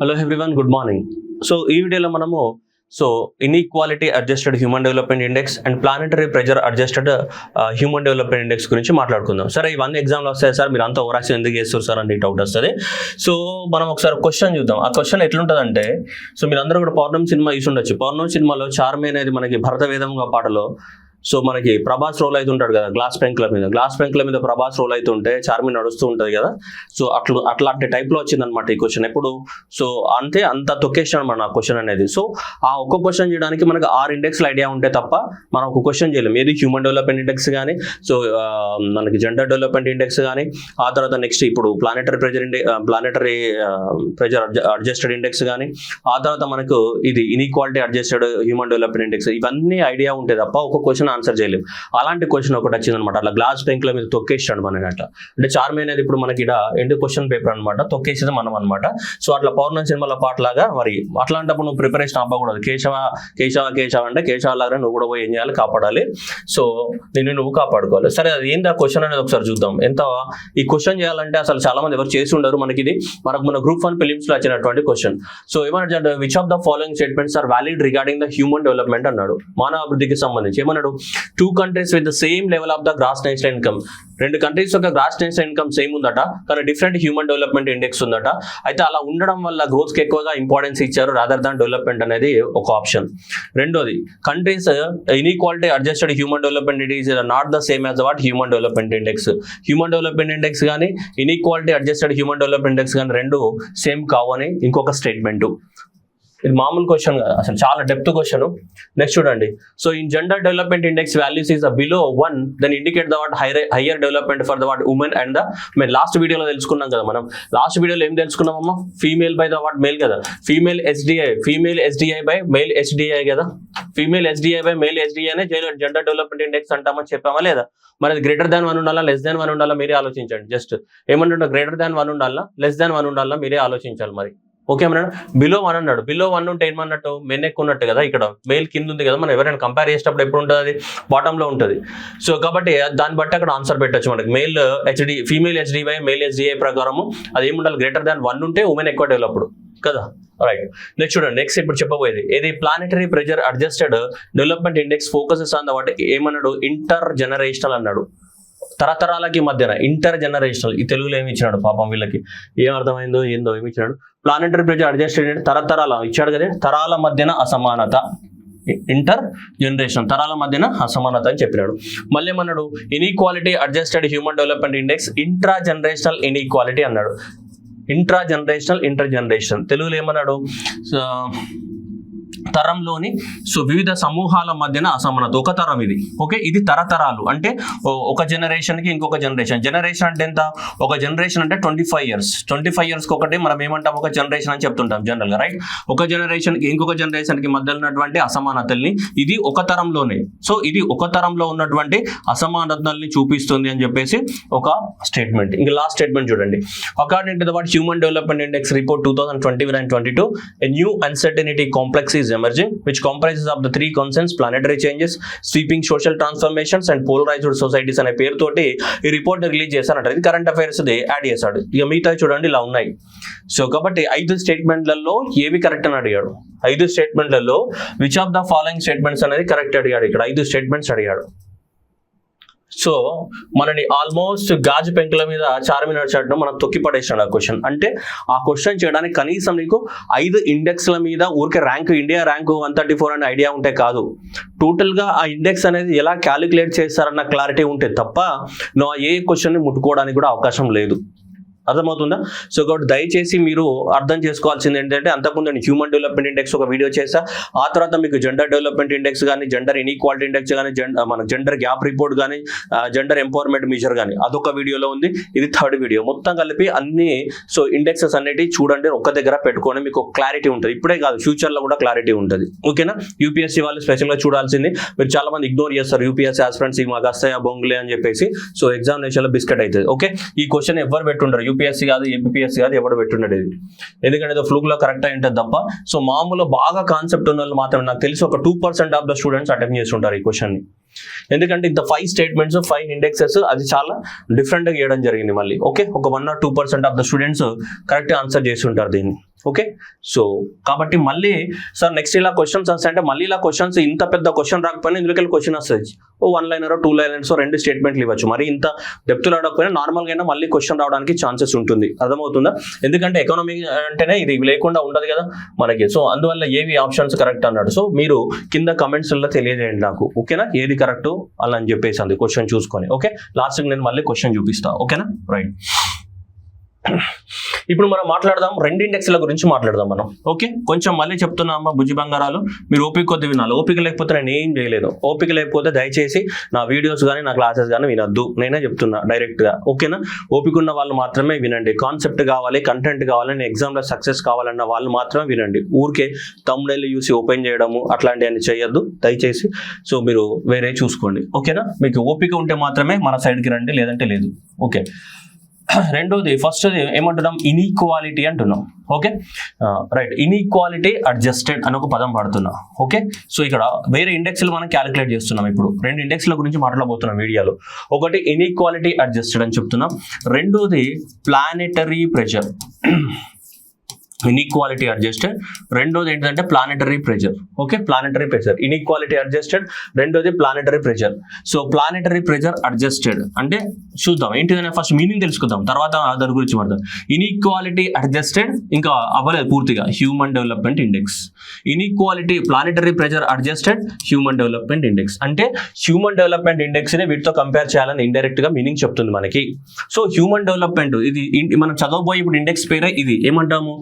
Hello everyone, good morning. So ఈ వీడియోలో మనము inequality adjusted human development index and planetary pressure adjusted human development index గురించి మాట్లాడుకుందాం. సరే, ఇవన్నీ ఎగ్జామ్లో వస్తాయి సార్, మీరు అంతా ఓవరాక్షన్ ఎందుకు చేస్తారు సార్ అని డౌట్ వస్తుంది. సో మనం ఒకసారి క్వశ్చన్ చూద్దాం. ఆ క్వశ్చన్ ఎట్లుంటుందంటే, మీరు అందరూ కూడా పౌర్ణమి సినిమా చూసి ఉండొచ్చు. పౌర్ణమి సినిమాలో చార్మి అనేది మనకి భరత వేదంగా పాటలో మనకి ప్రభాస్ రోల్ అయితే ఉంటాడు కదా, గ్లాస్ పెంకుల మీద ప్రభాస్ రోల్ అయితే ఉంటే చార్మి నడుస్తూ ఉంటుంది కదా. అట్లాంటి టైప్లో వచ్చిందనమాట ఈ క్వశ్చన్. ఎప్పుడు అంత తొక్కేసాను అనమాట ఆ క్వశ్చన్ అనేది. సో ఆ ఒక్క క్వశ్చన్ చేయడానికి మనకు 6 ఇండెక్స్లు ఐడియా ఉంటే తప్ప మనం ఒక క్వశ్చన్ చేయలేము. ఏది హ్యూమన్ డెవలప్మెంట్ ఇండెక్స్ కానీ, మనకి జెండర్ డెవలప్మెంట్ ఇండెక్స్ కానీ, ఆ తర్వాత నెక్స్ట్ ఇప్పుడు ప్లానెటరీ ప్రెజర్ అడ్జస్టెడ్ ఇండెక్స్ కానీ, ఆ తర్వాత మనకు ఇది inequality adjusted human development index, ఇవన్నీ ఐడియా ఉంటే తప్ప ఒక క్వశ్చన్ ఆన్సర్ చేయలేము. అలాంటి క్వశ్చన్ ఒకటి వచ్చిందనమాట. అట్లా గ్లాస్ పెంకుల మీద తొక్కేసాడు మనకి. అట్లా అంటే చార్మి అనేది ఇప్పుడు మనకి ఎండ్ క్వశ్చన్ పేపర్ అనమాట, తొక్కేసేది మనం అనమాట. సో అట్లా పౌర్ణమి సినిమాల పాటలాగా మరి అట్లాంటప్పుడు నువ్వు ప్రిపరేషన్ అవ్వకూడదు. కేశవ అంటే కేశవ లాగా నువ్వు కూడా పోయి ఏం చేయాలి, కాపాడాలి. సో నిన్ను నువ్వు కాపాడుకోవాలి. సరే, అది ఏంటి ఆ క్వశ్చన్ అనేది ఒకసారి చూద్దాం. ఈ క్వశ్చన్ చేయాలంటే అసలు చాలా మంది ఎవరు చేసి ఉండరు. మనకి మన గ్రూప్ 1 ప్రిలిమ్స్ లో వచ్చినటువంటి క్వశ్చన్. సో ఏమన్నా, which of the following statements are valid regarding the human development అన్నాడు. మానవ అభివృద్ధికి సంబంధించి ఏమన్నాడు? 2 countries with the same level of the gross national income. 2 countries యొక్క గ్రాస్ నేషనల్ ఇన్కమ్ సేమ్ ఉందట, కానీ డిఫరెంట్ హ్యూమన్ డెవలప్మెంట్ ఇండెక్స్ ఉందట. అయితే అలా ఉండడం వల్ల గ్రోత్ కి ఎక్కువగా ఇంపార్టెన్స్ ఇచ్చారు రాదర్ దాన్ డెవలప్మెంట్ అనేది ఒక ఆప్షన్. రెండోది, countries inequality adjusted human development index not the same as what human development index. Human development index కానీ inequality adjusted human development index కానీ రెండు సేమ్ కావు అని ఇంకొక స్టేట్మెంట్. ఇది మామూలు క్వశ్చన్ కాదు, అసలు చాలా డెప్త్ క్వశ్చన్. నెక్స్ట్ చూడండి. So in gender development index values is below 1 then indicate the what higher development for the what women and the men. Last వీడియోలో తెలుసుకున్నాం కదా మనం. లాస్ట్ వీడియోలో ఏం తెలుసుకున్నామమ్మా? Female by the what male కదా, female SDI by male HDI కదా. Female SDI by male HDI అనే జెండర్ డెవలప్మెంట్ ఇండెక్స్ అంటామని చెప్పామా లేదా? మరి అది గ్రేటర్ దాన్ 1 ఉండాలా, లెస్ దాన్ 1 ఉండాలా? మీరే ఆలోచించండి. జస్ట్ ఏమంటుంటే గ్రేటర్ దాన్ 1 ఉండాలా, లెస్ దాన్ 1 ఉండాలా? మీరే ఆలోచించాలి. మరి ఓకే అన్నాడు. బిలో 1 అన్నాడు. బిలో 1 ఉంటే ఏమన్నట్టు? మెన్ ఎక్కువ ఉన్నట్టు కదా. ఇక్కడ మెయిల్ కింద ఉంది కదా. మనం ఎవరైనా కంపేర్ చేసేటప్పుడు ఎప్పుడు ఉంటుంది? అది బాటంలో ఉంటుంది. సో కాబట్టి దాన్ని బట్టి అక్కడ ఆన్సర్ పెట్టచ్చు మనకి. Female HD by male HDI ప్రకారము అది ఏముండాలి? గ్రేటర్ దాన్ 1 ఉంటే ఉమెన్ ఎక్కువ డెవలప్డ్ కదా. రైట్. నెక్స్ట్ చూడండి. నెక్స్ట్ ఇప్పుడు చెప్పబోయేది ఏది? Planetary pressure adjusted development index focuses on the what ఏమన్నాడు? ఇంటర్ జనరేషనల్ అన్నాడు. తరతరాలకి మధ్యన ఇంటర్ జనరేషనల్. ఈ తెలుగులో ఏమి ఇచ్చినాడు పాపం వీళ్ళకి, ఏం అర్థమైందో ఏందో ఏమి ఇచ్చినాడు? ప్లానెటరీ ప్రెజర్ అడ్జస్టెడ్ తరతరాల ఇచ్చాడు కదా, తరాల మధ్యన అసమానత. ఇంటర్ జనరేషన్, తరాల మధ్యన అసమానత అని చెప్పినాడు. మళ్ళీ ఏమన్నాడు? Inequality adjusted human development index intra generational inequality అన్నాడు. Intra generational, inter generation. తెలుగులో ఏమన్నాడు? తరంలోని వివిధ సమూహాల మధ్యన అసమానత. ఒక తరం ఇది. ఓకే, ఇది తరతరాలు అంటే ఒక జనరేషన్ కి ఇంకొక జనరేషన్. జనరేషన్ అంటే ఎంత? ఒక జనరేషన్ అంటే 25 years. 25 years కి ఒకటి మనం ఏమంటాం? ఒక జనరేషన్ అని చెప్తుంటాం జనరల్ గా, రైట్? ఒక జనరేషన్ కి ఇంకొక జనరేషన్ కి మధ్యలో ఉన్నటువంటి అసమానతల్ని ఇది ఒక తరంలోనే. సో ఇది ఒక తరంలో ఉన్నటువంటి అసమానతల్ని చూపిస్తుంది అని చెప్పేసి ఒక స్టేట్మెంట్. ఇంకా లాస్ట్ స్టేట్మెంట్ చూడండి. According to the what human development index report 2021-22 a new uncertainty complex is emerging which comprises of the 3 concerns: planetary changes, sweeping social transformations and polarized societies అనే పేరుతోటి ఈ రిపోర్ట్ రిలీజ్ చేశారంట. ఇది current affairs add చేశాడు. ఇక మిగతా చూడండి ఇలా ఉన్నాయి. సో కాబట్టి 5 స్టేట్మెంట్లలో ఏవి కరెక్ట్ అని అడిగాడు. 5 స్టేట్మెంట్లలో which of the following statements అనేది కరెక్ట్ అడిగాడు. ఇక్కడ 5 స్టేట్మెంట్స్ అడిగాడు. సో మనని ఆల్మోస్ట్ గాజు పెంకుల మీద చార్మి నడిచాడు మనం తొక్కి పడేసాడు ఆ క్వశ్చన్. అంటే ఆ క్వశ్చన్ చేయడానికి కనీసం నీకు 5 ఇండెక్స్ల మీద ఊరికే ర్యాంక్, ఇండియా ర్యాంకు 134 అనే ఐడియా ఉంటే కాదు, టోటల్గా ఆ ఇండెక్స్ అనేది ఎలా క్యాలిక్యులేట్ చేస్తారన్న క్లారిటీ ఉంటే తప్ప నువ్వు ఏ క్వశ్చన్ని ముట్టుకోవడానికి కూడా అవకాశం లేదు. అర్థమవుతుందా? సో కాబట్టి దయచేసి మీరు అర్థం చేసుకోవాల్సింది ఏంటంటే, అంతకుముందు నేను హ్యూమన్ డెవలప్మెంట్ ఇండెక్స్ ఒక వీడియో చేశా. ఆ తర్వాత మీకు జెండర్ డెవలప్మెంట్ ఇండెక్స్ కానీ, జెండర్ ఇన్ఈక్వాలిటీ ఇండెక్స్ కానీ, మన జెండర్ గ్యాప్ రిపోర్ట్ కానీ, జెండర్ ఎంపవర్మెంట్ మెజర్ కానీ అదొక వీడియోలో ఉంది. ఇది 3rd వీడియో. మొత్తం కలిపి అన్ని ఇండెక్సెస్ అనేటివి చూడండి, ఒక్క దగ్గర పెట్టుకొని మీకు క్లారిటీ ఉంటుంది. ఇప్పుడే కాదు, ఫ్యూచర్లో కూడా క్లారిటీ ఉంటుంది. ఓకేనా? యూపీఎస్సీ వాళ్ళు స్పెషల్గా చూడాల్సింది. మీరు చాలా మంది ఇగ్నోర్ చేస్తారు యూపీఎస్సీ ఆస్పిరెంట్స్, మాకు వస్తాయా బొంగులే అని చెప్పేసి. సో ఎగ్జామినేషన్లో బిస్కెట్ అవుతుంది. ఓకే, ఈ క్వశ్చన్ ఎవరు పెట్టుంటారు? యూపీఎస్సీ కాదు, ఏపీఎస్సీ కాదు, ఎవరు పెట్టుండేది. ఎందుకంటే ఫ్లూక్ లో కరెక్ట్ అయి ఉంటుంది తప్ప. సో మామూలు బాగా కాన్సెప్ట్ ఉన్న వాళ్ళు మాత్రం, నాకు తెలిసి ఒక 2% ఆఫ్ ద స్టూడెంట్స్ అటెంప్ట్ చేస్తుంటారు ఈ క్వశ్చన్ ని. ఎందుకంటే ఇంత 5 స్టేట్మెంట్స్ 5 ఇండెక్సెస్ అది చాలా డిఫరెంట్ గా చేయడం జరిగింది మళ్ళీ. ఓకే, ఒక 1 or 2% of the students correct answer చేస్తుంటారు దీన్ని. ఓకే. సో కాబట్టి మళ్ళీ సార్ నెక్స్ట్ ఇలా క్వశ్చన్స్ వస్తాయి అంటే మళ్ళీ ఇలా క్వశ్చన్స్ ఇంత పెద్ద క్వశ్చన్ రాకపోయినా ఇందులోకి వెళ్ళి క్వశ్చన్ వస్తుంది, ఓ 1 లైనర్ 2 లైనర్స్ 2 స్టేట్మెంట్లు ఇవ్వచ్చు. మరి ఇంత డెప్త్ రావకపోయినా నార్మల్గా అయినా మళ్ళీ క్వశ్చన్ రావడానికి ఛాన్సెస్ ఉంటుంది. అర్థమవుతుందా? ఎందుకంటే ఎకానమీ అంటేనే ఇది లేకుండా ఉండదు కదా మనకి. సో అందువల్ల ఏవి ఆప్షన్స్ కరెక్ట్ అన్నాడు. సో మీరు కింద కమెంట్స్లో తెలియజేయండి నాకు, ఓకేనా, ఏది కరెక్ట్ అలా అని చెప్పేసి అంది క్వశ్చన్ చూసుకొని. ఓకే, లాస్ట్కి నేను మళ్ళీ క్వశ్చన్ చూపిస్తా, ఓకేనా, రైట్. ఇప్పుడు మనం మాట్లాడదాం 2 ఇండెక్స్ల గురించి మాట్లాడదాం మనం. ఓకే, కొంచెం మళ్ళీ చెప్తున్నా అమ్మ బుజ్జి బంగారాలు, మీరు ఓపిక కొద్ది వినాలి. ఓపిక లేకపోతే నేను ఏం చేయలేదు. ఓపిక లేకపోతే దయచేసి నా వీడియోస్ కానీ నా క్లాసెస్ కానీ వినొద్దు, నేనే చెప్తున్నా డైరెక్ట్గా, ఓకేనా. ఓపిక ఉన్న వాళ్ళు మాత్రమే వినండి. కాన్సెప్ట్ కావాలి, కంటెంట్ కావాలి, నేను ఎగ్జామ్లో సక్సెస్ కావాలన్న వాళ్ళు మాత్రమే వినండి. ఊరికే తమ్ముడెళ్ళి చూసి ఓపెన్ చేయడము అట్లాంటివన్నీ చేయొద్దు దయచేసి. సో మీరు వేరే చూసుకోండి, ఓకేనా. మీకు ఓపిక ఉంటే మాత్రమే మన సైడ్కి రండి, లేదంటే లేదు. ఓకే, రెండోది ఫస్ట్ ఏమంటున్నాం, ఇన్ఈక్వాలిటీ అంటున్నాం. Okay, right. ఇన్ఈక్వాలిటీ అడ్జస్టెడ్ అని ఒక పదం వాడుతున్నా. ఓకే, సో ఇక్కడ వేరే ఇండెక్స్లు మనం క్యాలిక్యులేట్ చేస్తున్నాం. ఇప్పుడు 2 ఇండెక్స్ల గురించి మాట్లాడబోతున్నాం వీడియోలో. ఒకటి ఇన్ఈక్వాలిటీ అడ్జస్టెడ్ అని చెప్తున్నాం, రెండోది ప్లానెటరీ ప్రెషర్. ఇన్ఈక్వాలిటీ అడ్జస్టెడ్, రెండోది ఏంటంటే planetary pressure. Okay, planetary pressure, inequality adjusted, రెండోది planetary pressure. So planetary pressure adjusted అంటే చూద్దాం ఏంటిదనే ఫస్ట్ మీనింగ్ తెలుసుకుందాం, తర్వాత దాని గురించి మాట్లాడదాం. ఇన్ఈక్వాలిటీ అడ్జస్టెడ్ ఇంకా అవ్వలేదు పూర్తిగా, human development index. Inequality planetary pressure adjusted human development index అంటే హ్యూమన్ డెవలప్మెంట్ ఇండెక్స్ ని వీటితో కంపేర్ చేయాలని ఇండైరెక్ట్ గా మీనింగ్ చెప్తుంది మనకి. సో హ్యూమన్ డెవలప్మెంట్ ఇది మనం చదవబోయే ఇప్పుడు ఇండెక్స్ పేరే ఇది, ఏమంటాము,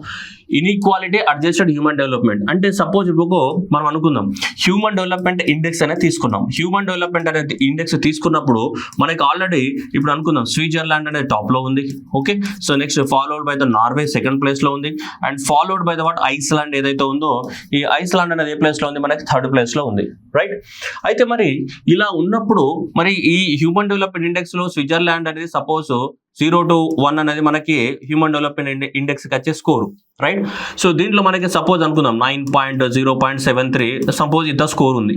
ఇన్ఈక్వాలిటీ అడ్జస్టెడ్ హ్యూమన్ డెవలప్మెంట్. అంటే సపోజ్ ఇప్పుడు మనం అనుకుందాం హ్యూమన్ డెవలప్మెంట్ ఇండెక్స్ అనేది తీసుకున్నాం. హ్యూమన్ డెవలప్మెంట్ అనేది ఇండెక్స్ తీసుకున్నప్పుడు మనకి ఆల్రెడీ ఇప్పుడు అనుకుందాం స్విట్జర్లాండ్ అనేది టాప్ లో ఉంది. Okay, so next followed by the Norway second place లో ఉంది, and followed by the Iceland ఏదైతే ఉందో ఈ ఐస్లాండ్ అనేది ఏ ప్లేస్ లో ఉంది, మనకి 3rd ప్లేస్ లో ఉంది, రైట్. అయితే మరి ఇలా ఉన్నప్పుడు మరి ఈ హ్యూమన్ డెవలప్మెంట్ ఇండెక్స్ లో స్విట్జర్లాండ్ అనేది సపోజ్ 0 to 1 అనేది మనకి హ్యూమన్ డెవలప్మెంట్ ఇండెక్స్కి వచ్చే స్కోరు, రైట్. సో దీంట్లో మనకి సపోజ్ అనుకుందాం 9.0.73 సపోజ్ ఇంత స్కోర్ ఉంది,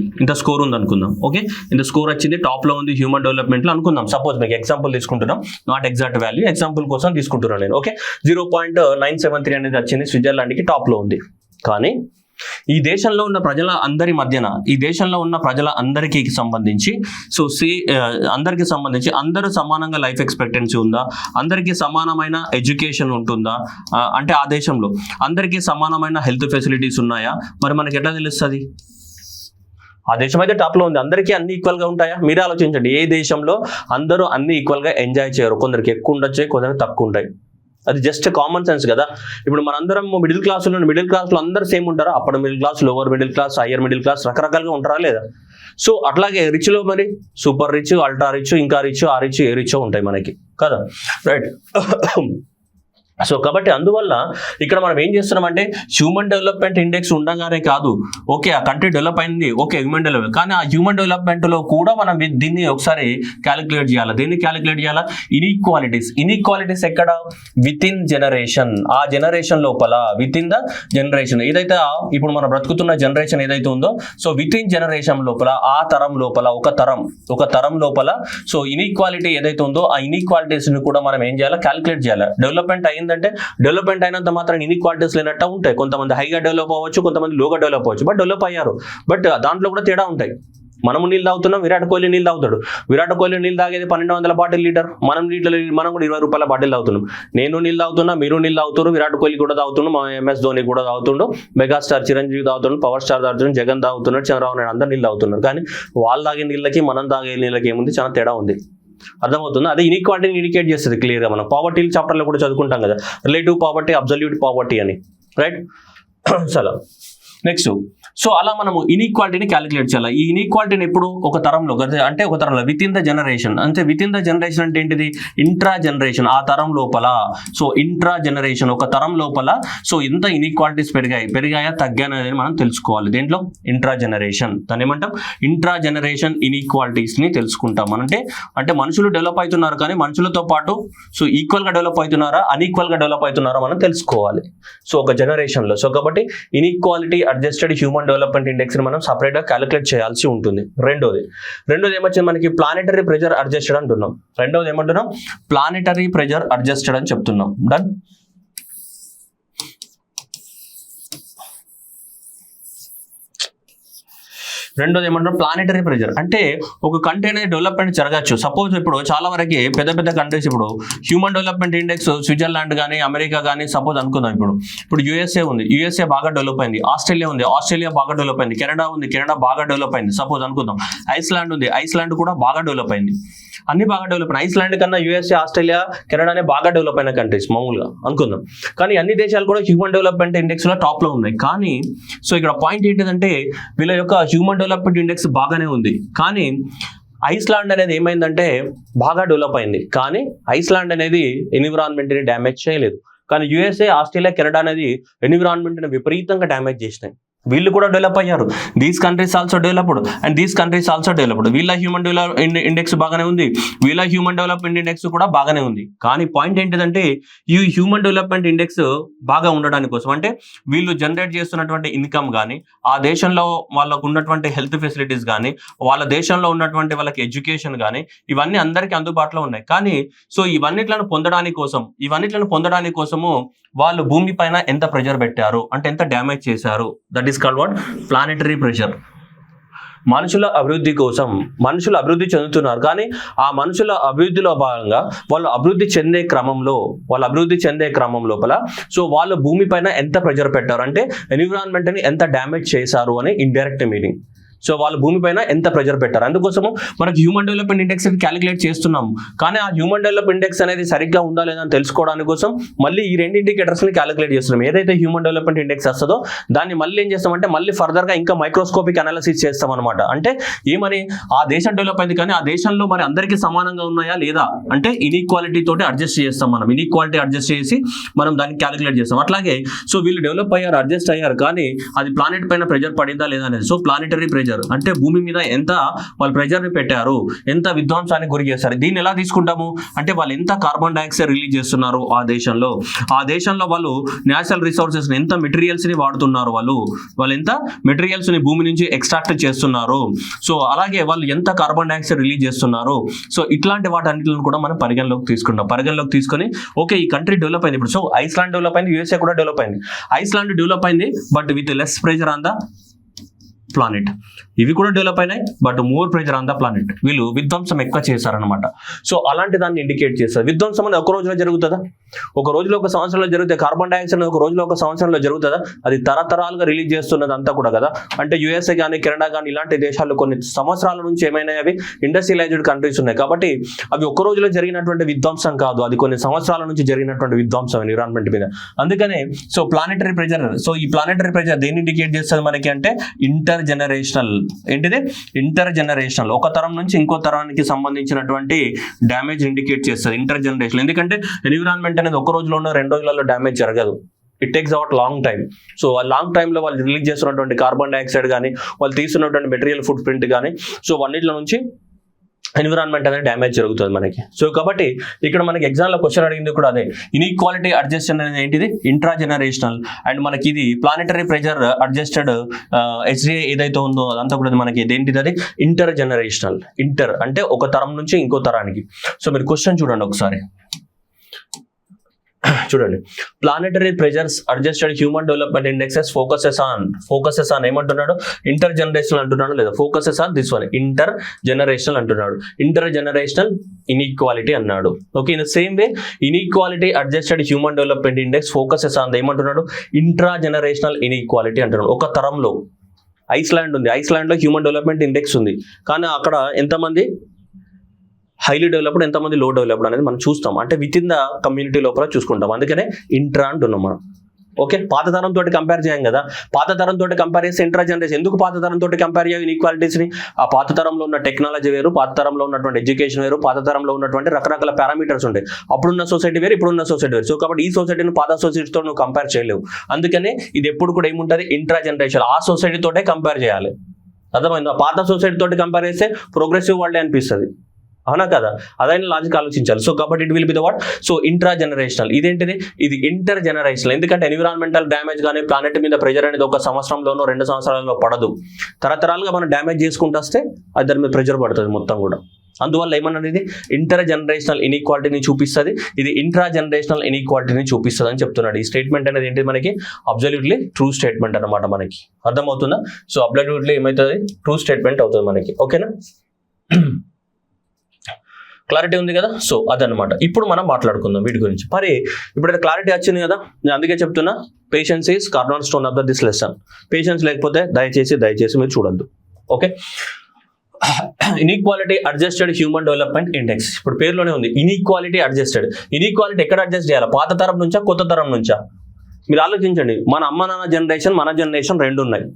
అనుకుందాం. ఓకే, ఇంత స్కోర్ వచ్చింది, టాప్ లో ఉంది హ్యూమన్ డెవలప్మెంట్ లో అనుకుందాం. సపోజ్ మీకు ఎగ్జాంపుల్ తీసుకుంటున్నాం, నాట్ ఎగ్జాక్ట్ వాల్యూ, ఎగ్జాంపుల్ కోసం తీసుకుంటున్నాను నేను. ఓకే, 0.973 అనేది వచ్చింది, స్విట్జర్లాండ్ కి టాప్ లో ఉంది. కానీ ఈ దేశంలో ఉన్న ప్రజల అందరి మధ్యన, ఈ దేశంలో ఉన్న ప్రజల అందరికీ సంబంధించి అందరికి సంబంధించి అందరూ సమానంగా లైఫ్ ఎక్స్పెక్టెన్సీ ఉందా, అందరికీ సమానమైన ఎడ్యుకేషన్ ఉంటుందా, అంటే ఆ దేశంలో అందరికీ సమానమైన హెల్త్ ఫెసిలిటీస్ ఉన్నాయా, మరి మనకి ఎట్లా తెలుస్తుంది? ఆ దేశం అయితే టాప్ లో ఉంది, అందరికీ అన్ని ఈక్వల్ గా ఉంటాయా? మీరే ఆలోచించండి. ఏ దేశంలో అందరూ అన్ని ఈక్వల్ గా ఎంజాయ్ చేయరు, కొందరికి ఎక్కువ ఉండొచ్చు, కొందరికి తక్కువ ఉంటాయి. అది జస్ట్ కామన్ సెన్స్ కదా. ఇప్పుడు మనందరం మిడిల్ క్లాస్లో అందరూ సేమ్ ఉంటారా? Upper middle class, lower middle class, higher middle class రకరకాలుగా ఉంటారా లేదా? సో అట్లాగే రిచ్ లో మరి సూపర్ రిచ్, అల్ట్రా రిచ్, ఇంకా రిచ్, ఆ రిచ్, ఏ రిచ్ ఉంటాయి మనకి కదా, రైట్. సో కాబట్టి అందువల్ల ఇక్కడ మనం ఏం చేస్తున్నామంటే హ్యూమన్ డెవలప్మెంట్ ఇండెక్స్ ఉండగానే కాదు, ఓకే ఆ కంట్రీ డెవలప్ అయింది, ఓకే హ్యూమన్ డెవలప్మెంట్, కానీ ఆ హ్యూమన్ డెవలప్మెంట్ లో కూడా మనం దీన్ని ఒకసారి క్యాలిక్యులేట్ చేయాలి. దీన్ని క్యాలిక్యులేట్ చేయాలా? ఇన్ఈక్వాలిటీస్ ఎక్కడ? విత్ ఇన్ జనరేషన్, ఆ జనరేషన్ లోపల, విత్ ఇన్ ద జనరేషన్ ఏదైతే ఇప్పుడు మనం బ్రతుకుతున్న జనరేషన్ ఏదైతే ఉందో, సో విత్ ఇన్ జనరేషన్ లోపల, ఆ తరం లోపల, ఒక తరం లోపల సో ఇన్ఈక్వాలిటీ ఏదైతే ఉందో ఆ ఇన్ఈక్వాలిటీస్ ని కూడా మనం ఏం చేయాలి? క్యాలిక్యులేట్ చేయాలి. డెవలప్మెంట్ అయిందంటే డెవలప్మెంట్ అయినంత మాత్రం ఇన్ఈక్వాలిటీస్ లేనట్టు ఉంటాయి. కొంతమంది హైగా డెవలప్ అవ్వచ్చు, కొంతమంది లోగా డెవలప్ అవ్వచ్చు, బట్ డెవలప్ అయ్యారు. బట్ దాంట్లో కూడా తేడా ఉంటాయి. మనము నీళ్ళు తాగుతున్నాం, విరాట్ కోహ్లీ నీళ్ళు తాగుతాడు. విరాట్ కోహ్లీ నీళ్ళు తాగేది 1200 బాటిల్ లీటర్, మనం కూడా 20 రూపాయల బాటిల్ తాగుతున్నాం. నేను నీళ్ళు తాగుతున్నా, మీరు నీళ్ళు తాగుతున్నారు, విరాట్ కోహ్లీ కూడా తాగుతుండు, మా MS ధోని కూడా తాగుతుండు, మెగాస్టార్ చిరంజీవి తాగుతుండు, పవర్ స్టార్ తాగుతున్నాడు, జగన్ తాగుతున్నాడు, చంద్రబాబు నాయుడు అందరు నీళ్ళు తాగుతున్నారు. కానీ వాళ్ళు తాగే నీళ్ళకి మనం తాగే నీళ్ళకి ఏముంది? చాలా తేడా ఉంది. అర్థమవుతుంది? అదే ఇన్ఈక్వాలిటీని ఇండికేట్ చేస్తుంది క్లియర్గా. మనం పావర్టీ చాప్టర్లో కూడా చదువుకుంటాం కదా, రిలేటివ్ పావర్టీ, అబ్సల్యూట్ పావర్టీ అని, రైట్. చాలా నెక్స్ట్ సో అలా మనము ఇన్ఈక్వాలిటీని క్యాలిక్యులేట్ చేయాలి. ఈ ఇన్ఈక్వాలిటీని ఎప్పుడు? ఒక తరంలో, అంటే ఒక తరంలో, విత్ ఇన్ ద జనరేషన్. అంటే విత్ ఇన్ ద జనరేషన్ అంటే ఏంటిది? ఇంట్రా జనరేషన్, ఆ తరం లోపల. సో ఇంట్రా జనరేషన్, ఒక తరం లోపల సో ఎంత ఇన్ఈక్వాలిటీస్ పెరిగాయా తగ్గాయా అనేది మనం తెలుసుకోవాలి. దేంట్లో? Intra generation. దాన్ని ఏమంటాం? ఇంట్రా జనరేషన్ ఇన్ఈక్వాలిటీస్ ని తెలుసుకుంటాం. అంటే మనుషులు డెవలప్ అవుతున్నారు, కానీ మనుషులతో పాటు సో ఈక్వల్ గా డెవలప్ అవుతున్నారా, అన్ఈక్వల్ గా డెవలప్ అవుతున్నారా మనం తెలుసుకోవాలి. సో ఒక జనరేషన్ లో. సో కాబట్టి inequality adjusted human development index ని మనం సపరేట్ గా క్యాలిక్యులేట్ చేయాల్సి ఉంటుంది. రెండోది ఏమొచ్చింది మనకి? ప్లానెటరీ ప్రెజర్ అడ్జస్టెడ్ అంటున్నాం. రెండోది ఏమంటున్నాం? ప్లానెటరీ ప్రెజర్ అడ్జస్టెడ్ అని చెప్తున్నాం. డన్. రెండోది ఏమంటారు ప్లానెటరీ ప్రెజర్. అంటే ఒక కంట్రీ అనేది డెవలప్మెంట్ జరగచ్చు. సపోజ్ ఇప్పుడు చాలా వరకు పెద్ద పెద్ద కంట్రీస్, ఇప్పుడు హ్యూమన్ డెవలప్మెంట్ ఇండెక్స్ స్విట్జర్లాండ్ కానీ అమెరికా కానీ సపోజ్ అనుకుందాం. ఇప్పుడు యూఎస్ఏ ఉంది, యూఎస్ఏ బాగా డెవలప్ అయింది. ఆస్ట్రేలియా ఉంది, ఆస్ట్రేలియా బాగా డెవలప్ అయింది. కెనడా ఉంది, కెనడా బాగా డెవలప్ అయింది సపోజ్ అనుకుందాం. ఐస్లాండ్ ఉంది, ఐస్లాండ్ కూడా బాగా డెవలప్ అయింది. అన్ని బాగా డెవలప్ అయినాయి. ఐస్లాండ్ కన్నా యూఎస్ఏ, ఆస్ట్రేలియా, కెనడానే బాగా డెవలప్ అయిన కంట్రీస్ మామూలుగా అనుకుందాం. కానీ అన్ని దేశాలు కూడా హ్యూమన్ డెవలప్మెంట్ ఇండెక్స్ లో టాప్ లో ఉన్నాయి. కానీ సో ఇక్కడ పాయింట్ ఏంటిదంటే వీళ్ళ యొక్క హ్యూమన్ డెవలప్మెంట్ ఇండెక్స్ బాగానే ఉంది. కానీ ఐస్లాండ్ అనేది ఏమైందంటే బాగా డెవలప్ అయింది, కానీ ఐస్లాండ్ అనేది ఎన్విరాన్మెంట్ ని డ్యామేజ్ చేయలేదు. కానీ యూఎస్ఏ, ఆస్ట్రేలియా, కెనడా అనేది ఎన్విరాన్మెంట్ ని విపరీతంగా డ్యామేజ్ చేసినాయి. వీళ్ళు కూడా డెవలప్ అయ్యారు. These countries also developed and these countries also developed. వీళ్ళ హ్యూమన్ ఇండెక్స్ బాగానే ఉంది, వీళ్ళ హ్యూమన్ డెవలప్మెంట్ ఇండెక్స్ కూడా బాగానే ఉంది. కానీ పాయింట్ ఏంటిదంటే ఈ హ్యూమన్ డెవలప్మెంట్ ఇండెక్స్ బాగా ఉండడానికి కోసం అంటే వీళ్ళు జనరేట్ చేస్తున్నటువంటి ఇన్కమ్ కానీ, ఆ దేశంలో వాళ్ళకు ఉన్నటువంటి హెల్త్ ఫెసిలిటీస్ కానీ, వాళ్ళ దేశంలో ఉన్నటువంటి వాళ్ళకి ఎడ్యుకేషన్ కానీ, ఇవన్నీ అందరికీ అందుబాటులో ఉన్నాయి. కానీ సో ఇవన్నిట్లను పొందడానికి కోసము వాళ్ళు భూమి పైన ఎంత ప్రెషర్ పెట్టారు అంటే ఎంత డ్యామేజ్ చేశారు. That is called what planetary pressure. మనుషుల అభివృద్ధి కోసం మనుషులు అభివృద్ధి చెందుతున్నారు, కానీ ఆ మనుషుల అభివృద్ధిలో భాగంగా వాళ్ళు అభివృద్ధి చెందే క్రమం లోపల సో వాళ్ళు భూమి పైన ఎంత ప్రెషర్ పెట్టారు అంటే ఎన్విరాన్మెంట్ ని ఎంత డ్యామేజ్ చేశారు అని ఇండైరెక్ట్ మీనింగ్. సో వాళ్ళు భూమి పైన ఎంత ప్రెషర్ పెట్టారు. అందుకోసము మనకి హ్యూమన్ డెవలప్మెంట్ ఇండెక్స్ క్యాలిక్యులేట్ చేస్తున్నాం. కానీ ఆ హ్యూమన్ డెవలప్మెంట్ ఇండెక్స్ అనేది సరిగ్గా ఉందా లేదా అని తెలుసుకోవడానికి కోసం మళ్ళీ ఈ రెండు ఇండికేటర్స్ ని క్యాలిక్యులేట్ చేస్తున్నాం. ఏదైతే హ్యూమన్ డెవలప్మెంట్ ఇండెక్స్ వస్తుందో దాన్ని మళ్ళీ ఏం చేస్తామంటే మళ్ళీ ఫర్దర్ గా ఇంకా మైక్రోస్కోపిక్ అనాలిసిస్ చేస్తాం అనమాట. అంటే ఏమని ఆ దేశం డెవలప్ అయింది, కానీ ఆ దేశంలో మరి అందరికీ సమానంగా ఉన్నాయా లేదా అంటే ఇన్ఈక్వాలిటీ తోటి అడ్జస్ట్ చేస్తాం. మనం ఇన్ఈక్వాలిటీ అడ్జస్ట్ చేసి మనం దాన్ని క్యాలిక్యులేట్ చేస్తాం. అట్లాగే సో వీళ్ళు డెవలప్ అయ్యారు, అడ్జస్ట్ అయ్యారు, కానీ అది ప్లానెట్ పైన ప్రెజర్ పడిందా లేదా అనేది. సో ప్లానెటరీ ప్రెజర్ అంటే భూమి మీద ఎంత వాళ్ళు ప్రెజర్ ని పెట్టారు, ఎంత విధ్వంసానికి గురి చేస్తారు. దీన్ని ఎలా తీసుకుంటాము అంటే వాళ్ళు ఎంత కార్బన్ డైఆక్సైడ్ రిలీజ్ చేస్తున్నారు ఆ దేశంలో వాళ్ళు నేచురల్ రిసోర్సెస్ ఎంత మెటీరియల్స్ ని వాడుతున్నారు, వాళ్ళు ఎంత మెటీరియల్స్ ని భూమి నుంచి ఎక్స్ట్రాక్ట్ చేస్తున్నారు. సో అలాగే వాళ్ళు ఎంత కార్బన్ డైఆక్సైడ్ రిలీజ్ చేస్తున్నారు. సో ఇట్లాంటి వాటన్నిటిని కూడా మనం పరిగణలోకి తీసుకొని ఓకే ఈ కంట్రీ డెవలప్ అయింది. ఇప్పుడు సో ఐస్లాండ్ డెవలప్ అయింది, యూఎస్ఏ కూడా డెవలప్ అయింది. ఐస్లాండ్ డెవలప్ అయింది but with less pressure on the planet. ఇవి కూడా డెవలప్ అయినాయి but more pressure on the planet. వీళ్ళు విధ్వంసం ఎక్కువ చేశారనమాట. సో అలాంటి దాన్ని ఇండికేట్ చేస్తారు. విధ్వంసం అనేది ఒక రోజులో జరుగుతుందా? ఒక రోజులో ఒక సంవత్సరంలో జరుగుతుంది. కార్బన్ డైఆక్సైడ్ ఒక రోజులో ఒక సంవత్సరంలో జరుగుతుందా? అది తరతరాలుగా రిలీజ్ చేస్తున్నది అంతా కూడా కదా. అంటే యూఎస్ఏ కానీ, కెనడా కానీ ఇలాంటి దేశాల్లో కొన్ని సంవత్సరాల నుంచి ఏమైనా అవి ఇండస్ట్రియలైజ్డ్ కంట్రీస్ ఉన్నాయి కాబట్టి అవి ఒక రోజులో జరిగినటువంటి విధ్వంసం కాదు, అది కొన్ని సంవత్సరాల నుంచి జరిగినటువంటి విధ్వంసం ఎన్విరాన్మెంట్ మీద. అందుకనే సో ప్లానెటరీ ప్రెజర్, సో ఈ ప్లానెటరీ ప్రెజర్ దేన్ని ఇండికేట్ చేస్తుంది మనకి అంటే ఇంటర్ జనరేషనల్ ఒక తరం నుంచి ఇంకో తరానికి సంబంధించినటువంటి డ్యామేజ్ ఇండికేట్ చేస్తుంది ఇంటర్ జనరేషన్. ఎందుకంటే ఎన్విరాన్మెంట్ అనేది ఒక రోజులోనో 2 రోజులలో డ్యామేజ్ జరగదు. It takes out long time. So ఆ లాంగ్ టైంలో వాళ్ళు రిలీజ్ చేస్తున్నటువంటి కార్బన్ డైఆక్సైడ్ కానీ, వాళ్ళు తీసుకున్నటువంటి మెటీరియల్ ఫుట్ ప్రింట్ కానీ, సో అన్నింటిలో నుంచి ఎన్విరాన్మెంట్ అనేది డ్యామేజ్ జరుగుతుంది మనకి. సో కాబట్టి ఇక్కడ మనకి ఎగ్జామ్ లో క్వశ్చన్ అడిగింది కూడా అదే. ఇన్ఈక్వాలిటీ అడ్జస్టెడ్ అనేది ఏంటిది? Intra generational. అండ్ మనకి ఇది ప్లానెటరీ ప్రెజర్ అడ్జస్టెడ్ HDA ఏదైతే ఉందో అదంతా కూడా మనకి ఏంటిది? అది ఇంటర్ జనరేషనల్. ఇంటర్ అంటే ఒక తరం నుంచి ఇంకో తరానికి. సో మీరు క్వశ్చన్ చూడండి ఒకసారి. చూడండి, planetary pressures adjusted human development indexes focuses on ఏమంటున్నాడు? ఇంటర్ జనరేషనల్ అంటున్నాడు లేదా focuses on this one inter generational అంటున్నాడు. ఇంటర్ జనరేషనల్ ఇన్ఈక్వాలిటీ అన్నాడు. Okay, in the same way inequality adjusted human development index focuses on ఏమంటున్నాడు? Intra generational inequality అంటున్నాడు. ఒక తరంలో Iceland ఉంది, ఐస్లాండ్ లో హ్యూమన్ డెవలప్మెంట్ ఇండెక్స్ ఉంది, కానీ అక్కడ ఎంతమంది హైలీ డెవలప్డ్, ఎంతమంది లో డెవలప్డ్ అనేది మనం చూస్తాం. అంటే విత్ ఇన్ ద కమ్యూనిటీ లోపల చూసుకుంటాం. అందుకనే ఇంట్రా అంటున్నాం మనం. ఓకే, పాత తరంతో కంపేర్ చేయం కదా. పాత తరంతో కంపేర్ చేస్తే ఇంట్రా జనరేషన్. ఎందుకు పాత తరంతో కంపేర్ చేయాలి ఇన్ఈక్వాలిటీస్ ని? ఆ పాత తరంలో ఉన్న టెక్నాలజీ వేరు, పాత తరంలో ఉన్నటువంటి ఎడ్యుకేషన్ వేరు, పాత తరంలో ఉన్నటువంటి రకరకాల పారామీటర్స్ ఉంటాయి. అప్పుడున్న సొసైటీ వేరు, ఇప్పుడున్న సొసైటీ వేరు. సో కాబట్టి ఈ సొసైటీని పాత సొసైటీతో నువ్వు కంపేర్ చేయలేవు. అందుకనే ఇది ఎప్పుడు కూడా ఏముంటుంది? Intra generation. ఆ సొసైటీ తోటే కంపేర్ చేయాలి. అర్థమైంది? పాత సొసైటీ తోటి కంపేర్ చేస్తే ప్రోగ్రెసివ్ వరల్డ్ అనిపిస్తుంది, అవునా కదా? అదైనా లాజిక్ ఆలోచించాలి. సో కాబట్టి it will be the what? So intra generational. ఇదేంటిది? ఇది ఇంటర్ జనరేషనల్. ఎందుకంటే ఎన్విరాన్మెంటల్ డ్యామేజ్ కానీ ప్లానెట్ మీద ప్రెజర్ అనేది ఒక సంవత్సరంలోనో 2 సంవత్సరాలలో పడదు. తరతరాలుగా మనం డ్యామేజ్ చేసుకుంటూ వస్తే అది దాని మీద ప్రెజర్ పడుతుంది మొత్తం కూడా. అందువల్ల ఏమన్నది ఇది ఇంటర్ జనరేషనల్ ఇన్ఈక్వాలిటీని చూపిస్తుంది, ఇది ఇంట్రా జనరేషనల్ ఇన్ఈక్వాలిటీని చూపిస్తుంది అని చెప్తున్నాడు. ఈ స్టేట్మెంట్ అనేది ఏంటి మనకి అబ్సల్యూట్లీ ట్రూ స్టేట్మెంట్ అనమాట. మనకి అర్థమవుతుందా? సో అబ్సల్యూట్లీ ఏమవుతుంది ట్రూ స్టేట్మెంట్ అవుతుంది మనకి. ఓకేనా, క్లారిటీ ఉంది కదా? సో అదనమాట. ఇప్పుడు మనం మాట్లాడుకుందాం వీటి గురించి. మరి ఇప్పుడైతే క్లారిటీ వచ్చింది కదా, నేను అందుకే చెప్తున్నా patience is corner stone of this lesson. Patience లేకపోతే దయచేసి మీరు చూడొద్దు. Okay, inequality adjusted human development index. ఇప్పుడు పేరులోనే ఉంది ఇన్ఈక్వాలిటీ అడ్జస్టెడ్. ఇన్ఈక్వాలిటీ ఎక్కడ అడ్జస్ట్ చేయాలి? పాత తరం నుంచా కొత్త తరం నుంచా? మీరు ఆలోచించండి. మన అమ్మ నాన్న జనరేషన్ మన జనరేషన్ రెండు ఉన్నాయి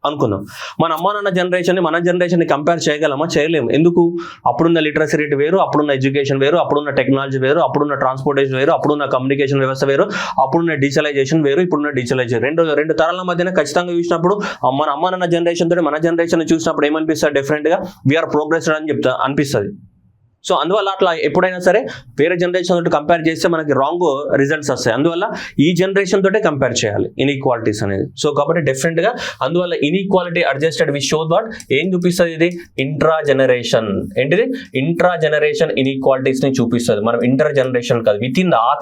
అనుకుందాం. మన అమ్మ నాన్న జనరేషన్ని మన జనరేషన్ని కంపేర్ చేయగలమా? చేయలేము. ఎందుకు? అప్పుడున్న లిటరసీ రేట్ వేరు, అప్పుడున్న ఎడ్యుకేషన్ వేరు, అప్పుడున్న టెక్నాలజీ వేరు, అప్పుడున్న ట్రాన్స్పోర్టేషన్ వేరు, అప్పుడున్న కమ్యూనికేషన్ వ్యవస్థ వేరు, అప్పుడున్న డిజిటలైజేషన్ వేరు, ఇప్పుడున్న డిజిటలైజేషన్ రెండు తరాల మధ్యన ఖచ్చితంగా చూసినప్పుడు మన అమ్మ నాన్న జనరేషన్ తోటి మన జనరేషన్ చూసినప్పుడు ఏమనిపిస్తుంది? డిఫరెంట్ గా వీఆర్ ప్రోగ్రెస్డ్ అని అనిపిస్తుంది. సో అందువల్ల అట్లా ఎప్పుడైనా సరే వేరే జనరేషన్ తోటి కంపేర్ చేస్తే మనకి రాంగ్ రిజల్ట్స్ వస్తాయి. అందువల్ల ఈ జనరేషన్ తోటే కంపేర్ చేయాలి ఇన్ఈక్వాలిటీస్ అనేది. సో కాబట్టి డిఫరెంట్ గా అందువల్ల inequality adjusted we show that ఏం చూపిస్తుంది? ఇది ఇంట్రా జనరేషన్. ఏంటిది? ఇంట్రా జనరేషన్ ఇన్ఈక్వాలిటీస్ ని చూపిస్తుంది. మనం ఇంటర్ జనరేషన్ కాదు, విత్ ఇన్ ఆ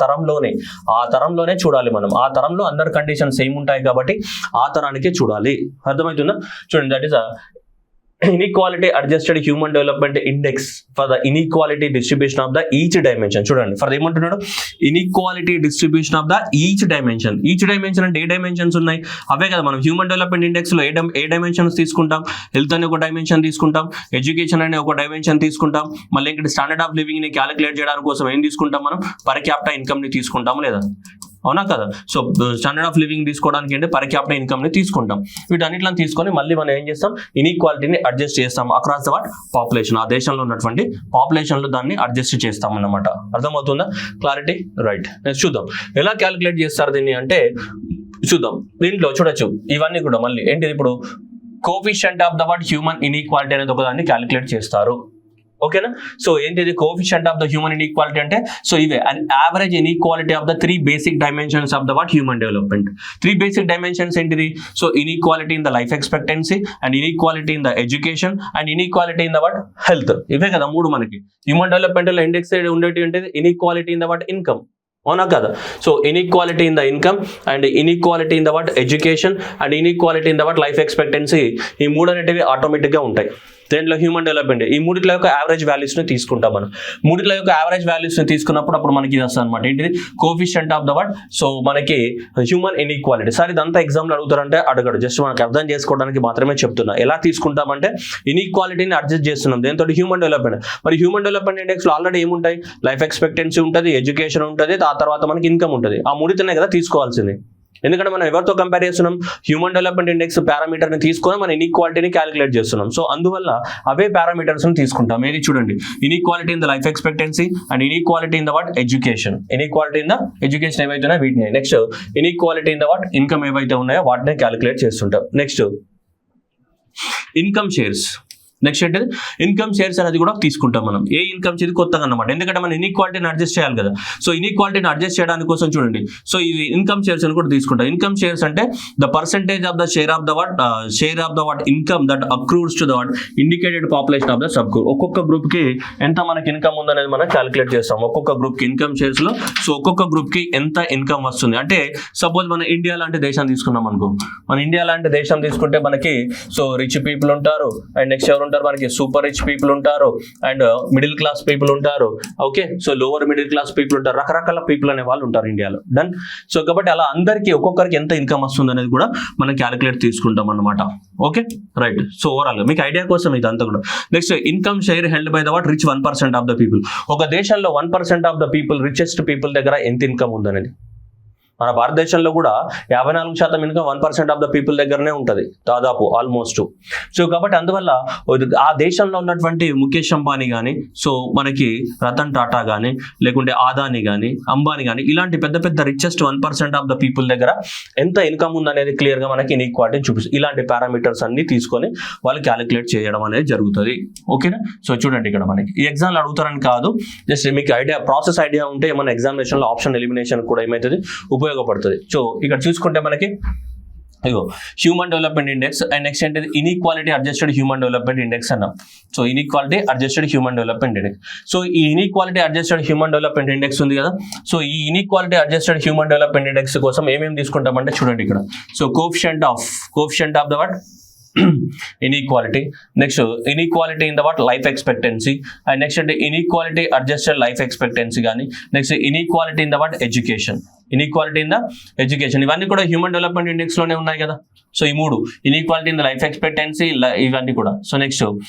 తరంలోనే చూడాలి మనం. ఆ తరంలో అందరు కండిషన్స్ సేమ్ ఉంటాయి కాబట్టి ఆ తరానికే చూడాలి. అర్థమవుతుందా? చూడండి, that is inequality adjusted human development index for the inequality distribution of the each dimension. చూడండి, ఫర్ ఏమంటున్నాడు? Inequality distribution of the each dimension. Each dimension అంటే ఏ డైమెన్షన్స్ ఉన్నాయి? అవే కదా మనం హ్యూమన్ డెవలప్మెంట్ ఇండెక్స్ లో ఏ డైమెన్షన్స్ తీసుకుంటాం? హెల్త్ అనే ఒక డైమెన్షన్ తీసుకుంటాం, ఎడ్యుకేషన్ అనే ఒక డైమెన్షన్ తీసుకుంటాం, మళ్ళీ ఇక్కడ స్టాండర్డ్ ఆఫ్ లివింగ్ ని క్యాలిక్యులేట్ చేయడానికి కోసం ఏం తీసుకుంటాం? మనం పర్ క్యాపిటా ఇన్కమ్ ని తీసుకుంటాం లేదా? అవునా కదా? సో స్టాండర్డ్ ఆఫ్ లివింగ్ తీసుకోవడానికి అంటే పర్ క్యాపిటల్ ఇన్కమ్ ని తీసుకుంటాం. వీటన్నిటిని తీసుకొని మళ్ళీ మనం ఏం చేస్తాం? ఇన్ఈక్వాలిటీని అడ్జస్ట్ చేస్తాం అక్రాస్ ద వాట్ పాపులేషన్. ఆ దేశంలో ఉన్నటువంటి పాపులేషన్ లో దాన్ని అడ్జస్ట్ చేస్తాం అన్నమాట. అర్థమవుతుందా? క్లారిటీ? రైట్. నెక్స్ట్ చూద్దాం ఎలా క్యాలిక్యులేట్ చేస్తారు దీన్ని అంటే చూద్దాం. దీంట్లో చూడొచ్చు ఇవన్నీ కూడా మళ్ళీ ఏంటిది? ఇప్పుడు coefficient of the what human inequality అనేది ఒక దాన్ని క్యాలిక్యులేట్ చేస్తారు. ఓకేనా? సో ఏంటిది coefficient of the human inequality అంటే? సో ఇవే and average inequality of the 3 basic dimensions of the what human development. 3 basic dimensions ఏంటిది? So inequality in the life expectancy and inequality in the education and inequality in the what health. ఇవే కదా మూడు మనకి human development లో index ఉండేటి ఏంటిది? Inequality in the what income. అవునా కదా? So inequality in the income and inequality in the what education and inequality in the what life expectancy. ఈ మూడు అనేటివి ఆటోమేటిక్ గా ఉంటాయి. దేంట్లో? Human development. ఈ మూడిట్లో యొక్క యావరేజ్ వాల్యూస్ ని తీసుకుంటాం మనం. మూడిట్లో యొక్క యావరేజ్ వాల్యూస్ ని తీసుకున్నప్పుడు అప్పుడు మనకి ఇది వస్తుంది అనమాట. ఏంటిది? Coefficient of the what. So మనకి హ్యూమన్ ఇన్ఈక్వాలిటీ. సార్ ఇదంతా ఎగ్జామ్ లో అడుగుతారంటే అడగడు, జస్ట్ మనకి అర్థం చేసుకోవడానికి మాత్రమే చెప్తున్నా. ఎలా తీసుకుంటామంటే ఇన్ఈక్వాలిటీని అడ్జస్ట్ చేస్తున్నాం దేంతో? Human development. మరి హ్యూమన్ డెవలప్మెంట్ ఇండెక్స్ లో ఆల్రెడీ ఏముంటాయి? లైఫ్ ఎక్స్పెక్టెన్సీ ఉంటుంది, ఎడ్యుకేషన్ ఉంటుంది, ఆ తర్వాత మనకి ఇన్కమ్ ఉంటుంది. ఆ మూడితోనే కదా తీసుకోవాల్సింది. ఎందుకంటే మనం ఎవరితో కంపేర్ చేస్తున్నాం? హ్యూమన్ డెవలప్మెంట్ ఇండెక్స్ పారామీటర్ ని తీసుకొని మన ఇన్ఈక్వాలిటీని క్యాలిక్యులేట్ చేస్తున్నాం. సో అందువల్ల అవే పారామీటర్స్ ని తీసుకుంటాం. ఏది? చూడండి, inequality in the life expectancy and inequality in the what education. Inequality in the education ఏవైతే ఉన్నాయో వీటిని. Next inequality in the what income ఏవైతే ఉన్నాయో వాటిని క్యాలిక్యులేట్ చేస్తుంటాం. Next income shares. నెక్స్ట్ ఏంటి? ఇన్కమ్ షేర్స్ అనేది కూడా తీసుకుంటాం మనం. ఏ ఇన్కమ్ ఇది కొత్తగా అన్నమాట, ఎందుకంటే మనం ఇన్ఈక్వాలిటీని అడ్జస్ట్ చేయాలి కదా. సో ఇన్ఈక్వాలిటీని అడ్జస్ట్ చేయడానికి కోసం చూడండి, సో ఇది ఇన్కమ్ షేర్స్ అని కూడా తీసుకుంటాం. ఇన్కమ్ షేర్స్ అంటే the percentage of the share of the what income that accrues to the what indicated population of the sub group. ఒక్కొక్క గ్రూప్ కి ఎంత మనకి ఇన్కమ్ ఉందనేది మనం క్యాలిక్యులేట్ చేస్తాం. ఒక్కొక్క గ్రూప్ కి ఇన్కమ్ షేర్స్ లో సో ఒక్కొక్క గ్రూప్ కి ఎంత ఇన్కమ్ వస్తుంది అంటే, సపోజ్ మన ఇండియా లాంటి దేశం తీసుకున్నాం అనుకో. మన ఇండియా లాంటి దేశం తీసుకుంటే మనకి సో రిచ్ పీపుల్ ఉంటారు అండ్ నెక్స్ట్ ఎవరు ఉంటారు? మనకి సూపర్ రిచ్ పీపుల్ ఉంటారు అండ్ మిడిల్ క్లాస్ పీపుల్ ఉంటారు. Okay, so lower middle class people ఉంటారు, రకరకాల పీపుల్ అనే వాళ్ళు ఉంటారు ఇండియాలో. డన్. సో కాబట్టి అలా అందరికి ఒక్కొక్కరికి ఎంత ఇన్కమ్ వస్తుంది అనేది కూడా మనం క్యాలిక్యులేట్ తీసుకుంటాం అనమాట. Okay, right. సో ఓవరాల్ మీకు ఐడియా కోసం ఇదంతా కూడా. Next income share held by the what rich 1% of the people. ఒక దేశంలో 1% of the people, richest people దగ్గర ఎంత ఇన్కమ్ ఉందనేది. మన భారతదేశంలో కూడా 54% ఇన్కమ్ 1% ఆఫ్ ద పీపుల్ దగ్గరనే ఉంటుంది దాదాపు ఆల్మోస్ట్. సో కాబట్టి అందువల్ల ఆ దేశంలో ఉన్నటువంటి ముఖేష్ అంబానీ కానీ, సో మనకి రతన్ టాటా కానీ, లేకుంటే ఆదాని కానీ, అంబానీ కానీ, ఇలాంటి పెద్ద పెద్ద రిచెస్ట్ 1% ఆఫ్ ద పీపుల్ దగ్గర ఎంత ఇన్కమ్ ఉందనేది క్లియర్ గా మనకి ఇన్ఈక్వాలిటీని చూపిస్తుంది. ఇలాంటి పారామీటర్స్ అన్ని తీసుకొని వాళ్ళు క్యాలిక్యులేట్ చేయడం అనేది జరుగుతుంది. ఓకేనా? సో చూడండి, ఇక్కడ మనకి ఈ ఎగ్జామ్లో అడుగుతారని కాదు, జస్ట్ మీకు ఐడియా, ప్రాసెస్ ఐడియా ఉంటే మన ఎగ్జామినేషన్ లో ఆప్షన్ ఎలిమినేషన్ కూడా ఏమవుతుంది ఉపయోగపడుతుంది. సో ఇక్కడ చూసుకుంటే మనకి ఇగో human development index and next ఏంటిది inequality adjusted human development index అన్నాం. So inequality adjusted human development index. So ఈ inequality adjusted human development index ఉంది కదా, సో ఈ inequality adjusted human development index కోసం ఏమేమి తీసుకుంటామంటే చూడండి ఇక్కడ. So coefficient of the what inequality, next inequality in the what life expectancy, and next inequality adjusted life expectancy gaani, next inequality in the what education, inequality in the education, ఇవన్నీ కూడా human development index లోనే ఉన్నాయి కదా. So ఈ మూడు inequality in the life expectancy ఇవన్నీ కూడా. So next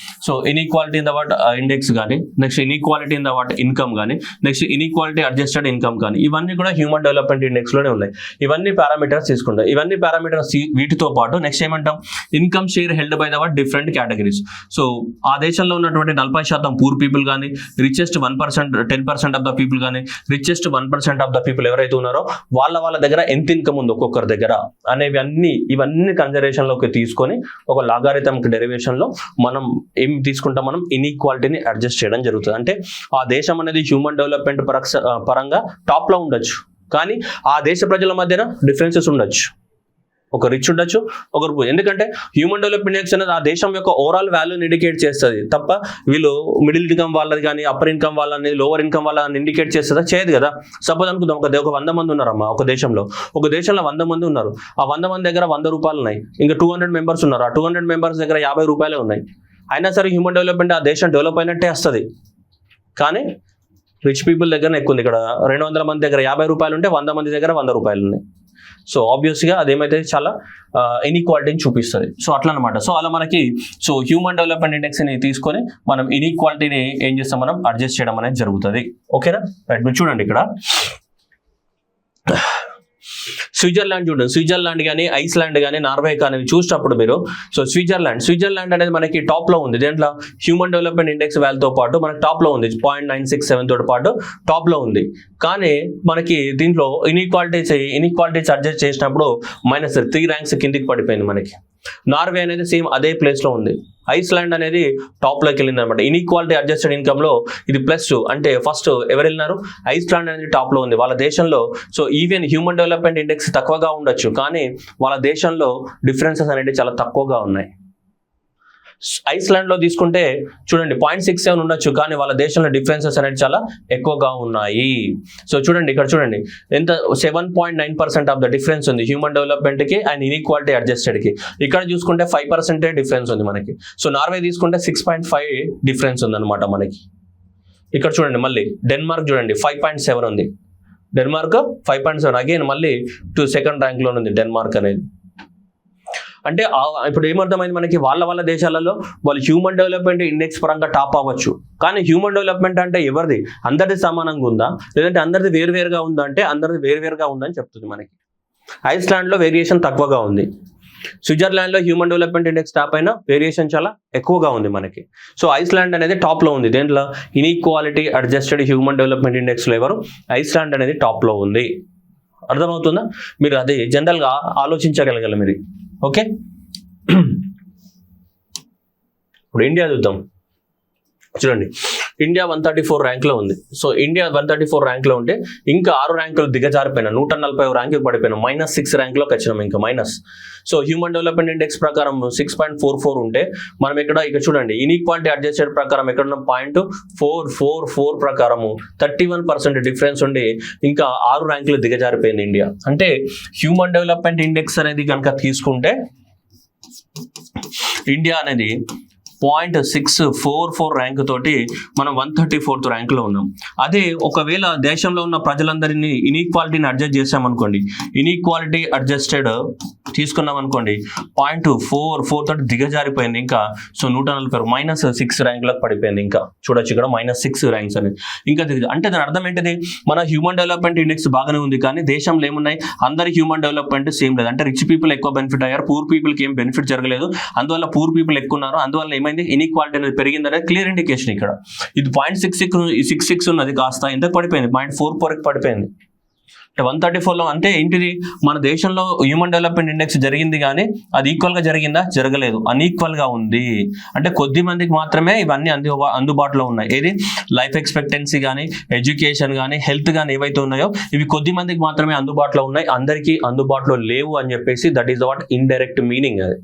so inequality in the what index కానీ, next inequality in the what income కానీ, నెక్స్ట్ ఇన్ఈక్వాలిటీ అడ్జస్టెడ్ ఇన్కమ్ కానీ, ఇవన్నీ కూడా హ్యూమన్ డెవలప్మెంట్ ఇండెక్స్ లోనే ఉన్నాయి. ఇవన్నీ పారామీటర్స్ తీసుకుంటాం. ఇవన్నీ పారామీటర్స్ వీటితో పాటు నెక్స్ట్ ఏమంటాం, income share held by the what different categories. So ఆ దేశంలో ఉన్నటువంటి 40% పూర్ పీపుల్ కానీ, రిచెస్ట్ 1% 10% ఆఫ్ ద పీపుల్ కానీ, రిచెస్ట్ 1% ఆఫ్ ద పీపుల్ ఎవరైతే ఉన్నారో వాళ్ళ దగ్గర ఎంత ఇన్కమ్ ఉంది ఒక్కొక్కరి దగ్గర అనేవి ఇవన్నీ కన్సిడరేషన్ లోకి తీసుకొని ఒక లాగారిథమిక్ డెరివేషన్ లో మనం ఏం తీసుకుంటాం, మనం ఇన్ఈక్వాలిటీని అడ్జస్ట్ చేయడం జరుగుతుంది. అంటే ఆ దేశం అనేది హ్యూమన్ డెవలప్మెంట్ పరంగా టాప్ లో ఉండొచ్చు, కానీ ఆ దేశ ప్రజల మధ్యన డిఫరెన్సెస్ ఉండొచ్చు. ఒక రిచ్ ఉండొచ్చు, ఒకరు పూర్. ఎందుకంటే హ్యూమన్ డెవలప్మెంట్ ఇండెక్స్ అనేది ఆ దేశం యొక్క ఓవరాల్ వాల్యూని ఇండికేట్ చేస్తుంది తప్ప వీళ్ళు మిడిల్ ఇన్కమ్ వాళ్ళది కానీ, అప్పర్ ఇన్కమ్ వాళ్ళని, లోవర్ ఇన్కమ్ వాళ్ళని ఇండికేట్ చేస్తుందా, చేయదు కదా. సపోజ్ అనుకుందాం ఒక 100 మంది ఉన్నారమ్మా ఒక దేశంలో 100 మంది ఉన్నారు. ఆ 100 మంది దగ్గర 100 రూపాయలు ఉన్నాయి. ఇంకా 200 మెంబర్స్ ఉన్నారు. ఆ 200 మెంబర్స్ దగ్గర 50 రూపాయలే ఉన్నాయి. అయినా సరే హ్యూమన్ డెవలప్మెంట్ ఆ దేశం డెవలప్ అయినట్టే వస్తుంది. కానీ రిచ్ పీపుల్ దగ్గర ఎక్కువ ఉంది. ఇక్కడ 200 మంది దగ్గర 50 రూపాయలు ఉంటే 100 మంది దగ్గర 100 రూపాయలు ఉన్నాయి. సో ఆబ్వియస్గా అదేమైతే చాలా ఇన్ఈక్వాలిటీని చూపిస్తుంది. సో అట్లా అనమాట. సో అలా మనకి సో హ్యూమన్ డెవలప్మెంట్ ఇండెక్స్ని తీసుకొని మనం ఇన్ఈక్వాలిటీని ఏం చేస్తాం, మనం అడ్జస్ట్ చేయడం అనేది జరుగుతుంది. ఓకేనా, రైట్. మీరు చూడండి ఇక్కడ స్విట్జర్లాండ్ చూడండి. స్విట్జర్లాండ్ కానీ, ఐస్లాండ్ కానీ, నార్వే కానీ చూసినప్పుడు మీరు సో స్విట్జర్లాండ్ అనేది మనకి టాప్ లో ఉంది. దేంట్లో హ్యూమన్ డెవలప్మెంట్ ఇండెక్స్ వాల్యూతో పాటు మనకి టాప్ లో ఉంది. 0.967 తోటి పాటు టాప్ లో ఉంది. కానీ మనకి దీంట్లో ఇన్ఈక్వాలిటీస్ అడ్జస్ట్ చేసినప్పుడు -3 ర్యాంక్స్ కిందికి పడిపోయింది మనకి. నార్వే అనేది సేమ్ అదే ప్లేస్ లో ఉంది. ఐస్లాండ్ అనేది టాప్ లోకి వెళ్ళింది అనమాట. ఇన్ఈక్వాలిటీ అడ్జస్టెడ్ ఇన్కమ్ లో ఇది +2. అంటే ఫస్ట్ ఎవరు వెళ్ళినారు, ఐస్లాండ్ అనేది టాప్ లో ఉంది వాళ్ళ దేశంలో. So even human development index తక్కువగా ఉండొచ్చు, కానీ వాళ్ళ దేశంలో డిఫరెన్సెస్ అనేవి చాలా తక్కువగా ఉన్నాయి. ఐస్లాండ్ లో తీసుకుంటే చూడండి 0.67 ఉండొచ్చు, కానీ వాళ్ళ దేశంలో డిఫరెన్సెస్ అనేది చాలా ఎక్కువగా ఉన్నాయి. సో చూడండి ఇక్కడ చూడండి ఎంత 7.9% ఆఫ్ ద డిఫరెన్స్ ఉంది హ్యూమన్ డెవలప్మెంట్ కి అండ్ ఇన్ఈక్వాలిటీ అడ్జస్టెడ్ కి. ఇక్కడ చూసుకుంటే 5% డిఫరెన్స్ ఉంది మనకి. సో నార్వే తీసుకుంటే 6.5 డిఫరెన్స్ ఉంది అనమాట మనకి. ఇక్కడ చూడండి మళ్ళీ డెన్మార్క్ చూడండి 5.7 ఉంది. డెన్మార్క్ 5.7 అగైన్ మళ్ళీ 2nd ర్యాంక్ లో ఉంది డెన్మార్క్ అనేది. అంటే ఇప్పుడు ఏమర్థమైంది మనకి, వాళ్ళ దేశాలలో వాళ్ళు హ్యూమన్ డెవలప్మెంట్ ఇండెక్స్ పరంగా టాప్ అవ్వచ్చు, కానీ హ్యూమన్ డెవలప్మెంట్ అంటే ఎవరిది, అందరిది సమానంగా ఉందా, లేదంటే అందరిది వేరువేరుగా ఉందా అంటే అందరిది వేరువేరుగా ఉందని చెప్తుంది మనకి. ఐస్లాండ్ లో వేరియేషన్ తక్కువగా ఉంది. స్విట్జర్లాండ్ లో హ్యూమన్ డెవలప్మెంట్ ఇండెక్స్ టాప్ అయినా వేరియేషన్ చాలా ఎక్కువగా ఉంది మనకి. సో ఐస్లాండ్ అనేది టాప్ లో ఉంది. దేంట్లో inequality adjusted human development index లో ఎవరు, ఐస్లాండ్ అనేది టాప్ లో ఉంది. అర్థమవుతుందా? మీరు అది జనరల్ గా ఆలోచించగలగాలి మీరు. ఓకే, ఇప్పుడు ఇండియా చూద్దాం. చూడండి ఇండియా 134 ర్యాంక్లో ఉంది. సో ఇండియా 134 ర్యాంక్లో ఉంటే ఇంకా 6 ర్యాంకులు దిగజారిపోయినా 140 ర్యాంకుకి పడిపోయినా -6 ర్యాంక్లోకి వచ్చినాం ఇంకా minus. So human development index ప్రకారం 6.44 ఉంటే మనం ఇక్కడ చూడండి ఇన్ఈక్వాలిటీ అడ్జస్టెడ్ ప్రకారం ఎక్కడ ఉన్న 0.444 ప్రకారము 31% డిఫరెన్స్ ఉండి ఇంకా 6 ర్యాంకులు దిగజారిపోయింది ఇండియా. అంటే హ్యూమన్ డెవలప్మెంట్ ఇండెక్స్ అనేది కనుక తీసుకుంటే ఇండియా అనేది 0.644 ర్యాంక్ తోటి మనం 134th ర్యాంక్లో ఉన్నాం. అదే ఒకవేళ దేశంలో ఉన్న ప్రజలందరినీ ఇన్ఈక్వాలిటీని అడ్జస్ట్ చేసామనుకోండి, ఇన్ఈక్వాలిటీ అడ్జస్టెడ్ తీసుకున్నాం అనుకోండి 0.44 తోటి దిగజారిపోయింది ఇంకా. సో 140 -6 ర్యాంక్లకు పడిపోయింది. ఇంకా చూడొచ్చు ఇక్కడ -6 ర్యాంక్స్ అనేది ఇంకా అంటే దాని అర్థం ఏంటిది, మన హ్యూమన్ డెవలప్మెంట్ ఇండెక్స్ బాగానే ఉంది, కానీ దేశంలో ఏమున్నాయి, అందరి హ్యూమన్ డెవలప్మెంట్ సేమ్ లేదు. అంటే రిచ్ పీపుల్ ఎక్కువ బెనిఫిట్ అయ్యారు, పూర్ పీపుల్కి ఏం బెనిఫిట్ జరగలేదు. అందువల్ల పూర్ పీపుల్ ఎక్కువ ఉన్నారు, అందువల్ల ఇన్ఈక్వాలిటీ అనేది పెరిగింది అనేది క్లియర్ ఇండికేషన్ ఇక్కడ. ఇది 0.66 ఉన్నది కాస్త ఎంత పడిపోయింది, 0.44కి పడిపోయింది. 134లో అంటే ఏంటిది, మన దేశంలో హ్యూమన్ డెవలప్మెంట్ ఇండెక్స్ జరిగింది కానీ అది ఈక్వల్గా జరిగిందా, జరగలేదు, అన్ఈక్వల్గా ఉంది. అంటే కొద్ది మందికి మాత్రమే ఇవన్నీ అందుబాటులో ఉన్నాయి. ఏది లైఫ్ ఎక్స్పెక్టెన్సీ కానీ, ఎడ్యుకేషన్ కానీ, హెల్త్ కానీ ఏవైతే ఉన్నాయో ఇవి కొద్ది మందికి మాత్రమే అందుబాటులో ఉన్నాయి, అందరికీ అందుబాటులో లేవు అని చెప్పేసి that is what indirect meaning. అది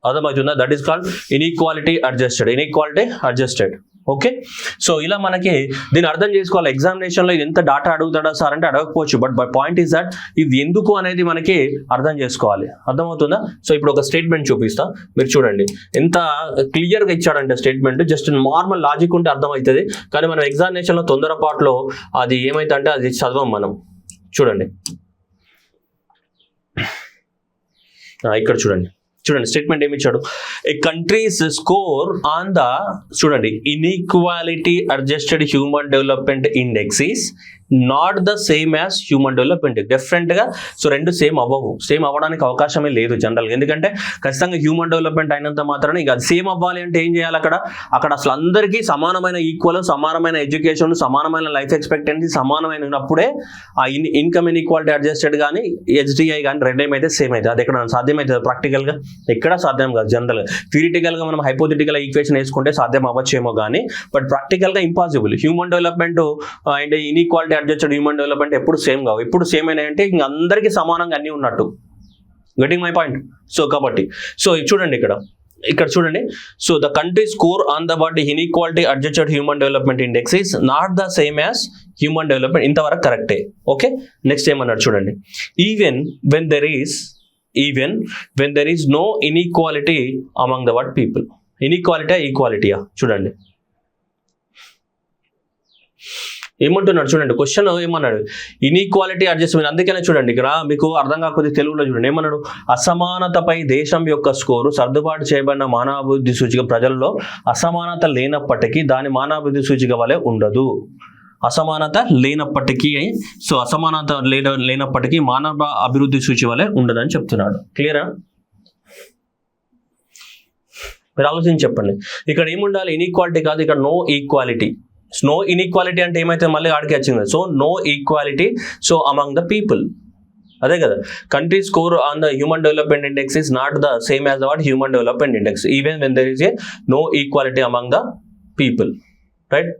అర్థమవుతుందా? That is called inequality adjusted. Okay, so ఇలా మనకి దీన్ని అర్థం చేసుకోవాలి. ఎగ్జామినేషన్లో ఇది ఎంత డాటా అడుగుతాడా సార్ అంటే అడగకపోవచ్చు, but by point is that ఇది ఎందుకు అనేది మనకి అర్థం చేసుకోవాలి. అర్థమవుతుందా? సో ఇప్పుడు ఒక స్టేట్మెంట్ చూపిస్తా, మీరు చూడండి ఎంత క్లియర్గా ఇచ్చాడంటే స్టేట్మెంట్. జస్ట్ నార్మల్ లాజిక్ ఉంటే అర్థమవుతుంది, కానీ మనం ఎగ్జామినేషన్లో తొందరపాటులో అది ఏమైతే అంటే అది చదవం మనం. చూడండి ఇక్కడ చూడండి స్టేట్మెంట్ ఏమి ఇచ్చాడు. ఏ కంట్రీస్ స్కోర్ ఆన్ ద, చూడండి, inequality adjusted human development index is not the same as human development. Definite గా సో రెండు సేమ్ అవ్వవు, సేమ్ అవ్వడానికి అవకాశమే లేదు జనరల్గా. ఎందుకంటే ఖచ్చితంగా హ్యూమన్ డెవలప్మెంట్ అయినంత మాత్రాన ఇక సేమ్ అవ్వాలి అంటే ఏం చేయాలి, అక్కడ అసలు అందరికీ సమానమైన ఈక్వల్, సమానమైన ఎడ్యుకేషన్, సమానమైన లైఫ్ ఎక్స్పెక్టెన్సీ సమానమైన ఉన్నప్పుడే ఆ ఇన్కమ్ ఇన్ఈక్వాలిటీ అడ్జస్టెడ్ కానీ HDI కానీ రెండేమైతే సేమ్ అయితే అది ఎక్కడ సాధ్యమవుతుంది ప్రాక్టికల్గా? ఎక్కడ సాధ్యం కాదు. జనరల్గా థియరిటికల్గా మనం హైపోథెటికల్ ఈక్వేషన్ వేసుకుంటే సాధ్యం అవ్వచ్చేమో కానీ బట్ ప్రాక్టికల్గా impossible. Human development and inequality adjusted human development ఎప్పుడు సేమ్ కావు. ఎప్పుడు సేమ్ అయినా అంటే ఇంక అందరికీ సమానంగా అన్నీ ఉన్నట్టు. Getting my point? సో కాబట్టి సో చూడండి ఇక్కడ చూడండి. So the country score on the what inequality adjusted human development index is not the same as human development. ఇంతవరకు కరెక్టే. ఓకే, నెక్స్ట్ ఏమన్నాడు చూడండి. Even when there is no inequality among the what people. Inequality ఈక్వాలిటీయా? చూడండి ఏమంటున్నాడు చూడండి. Question ఏమన్నాడు, inequality adjustment. అందుకనే చూడండి ఇక్కడ మీకు అర్థం కాకపోతే తెలుగులో చూడండి ఏమన్నాడు. అసమానతపై దేశం యొక్క స్కోరు సర్దుబాటు చేయబడిన మానవాభివృద్ధి సూచిక ప్రజల్లో అసమానత లేనప్పటికీ దాని మానవాభివృద్ధి సూచిక వలె ఉండదు. అసమానత లేనప్పటికీ లేనప్పటికీ మానవ అభివృద్ధి సూచి వలె ఉండదని చెప్తున్నాడు. క్లియరా? మీరు ఆలోచించి చెప్పండి. ఇక్కడ ఏముండాలి, ఇన్ఈక్వాలిటీ కాదు, ఇక్కడ నో ఈక్వాలిటీ. నో ఇన్ఈక్వాలిటీ అంటే ఏమైతే మళ్ళీ ఆడికి వచ్చింది. So no equality so among the people. అదే కదా, country score on the human development index is not the same as the what human development index even when there is a no equality among the people. Right?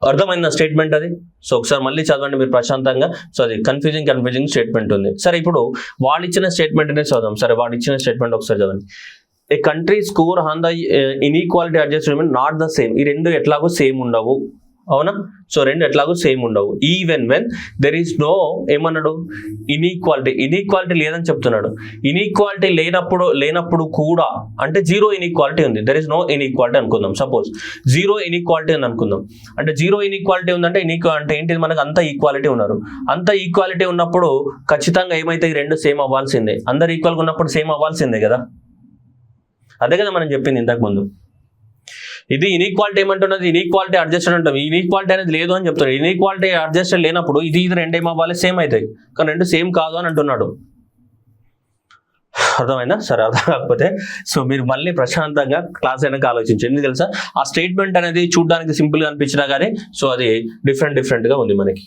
అర్థమైంది statement అది. So ఒకసారి మళ్ళీ చదవండి మీరు ప్రశాంతంగా. So అది confusing statement ఉంది. సరే ఇప్పుడు వాళ్ళు ఇచ్చిన స్టేట్మెంట్నే చదవం. సరే వాడు ఇచ్చిన స్టేట్మెంట్ ఒకసారి చదవండి. A country score on the inequality adjustment not the same. ఈ రెండు ఎట్లాగో సేమ్ ఉండవు, అవునా? సో రెండు ఎట్లాగో సేమ్ ఉండవు. Even when there is no ఏమన్నాడు, ఇన్ఈక్వాలిటీ లేదని చెప్తున్నాడు. ఇన్ఈక్వాలిటీ లేనప్పుడు కూడా అంటే జీరో ఇన్ఈక్వాలిటీ ఉంది. దెర్ ఇస్ నో ఇన్ఈక్వాలిటీ అనుకుందాం. సపోజ్ జీరో ఇన్ఈక్వాలిటీ అని అనుకుందాం. అంటే జీరో ఇన్ఈక్వాలిటీ ఉందంటే అంటే ఏంటిది, మనకు అంత ఈక్వాలిటీ ఉన్నారు. అంత ఈక్వాలిటీ ఉన్నప్పుడు ఖచ్చితంగా ఏమైతే ఈ రెండు సేమ్ అవ్వాల్సిందే. అందరు ఈక్వల్గా ఉన్నప్పుడు సేమ్ అవ్వాల్సిందే కదా. అదే కదా మనం చెప్పింది ఇంతకు ముందు. ఇది ఇన్ఈక్వాలిటీ ఏమంటున్నది, ఇన్ఈక్వాలిటీ అడ్జస్టెడ్ అంటాం. ఇన్ఈక్వాలిటీ అనేది లేదు అని చెప్తాడు. ఇన్ఈక్వాలిటీ అడ్జస్టెడ్ లేనప్పుడు ఇది రెండు ఏమవ్వాలి, సేమ్ అవుతాయి. కానీ రెండు సేమ్ కాదు అని అంటున్నాడు. అర్థమైందా? సరే అర్థం కాకపోతే సో మీరు మళ్ళీ ప్రశాంతంగా క్లాస్ అయినాక ఆలోచించండి. ఎందుకు తెలుసా, ఆ స్టేట్మెంట్ అనేది చూడడానికి సింపుల్గా అనిపించినా కానీ సో అది డిఫరెంట్గా ఉంది మనకి.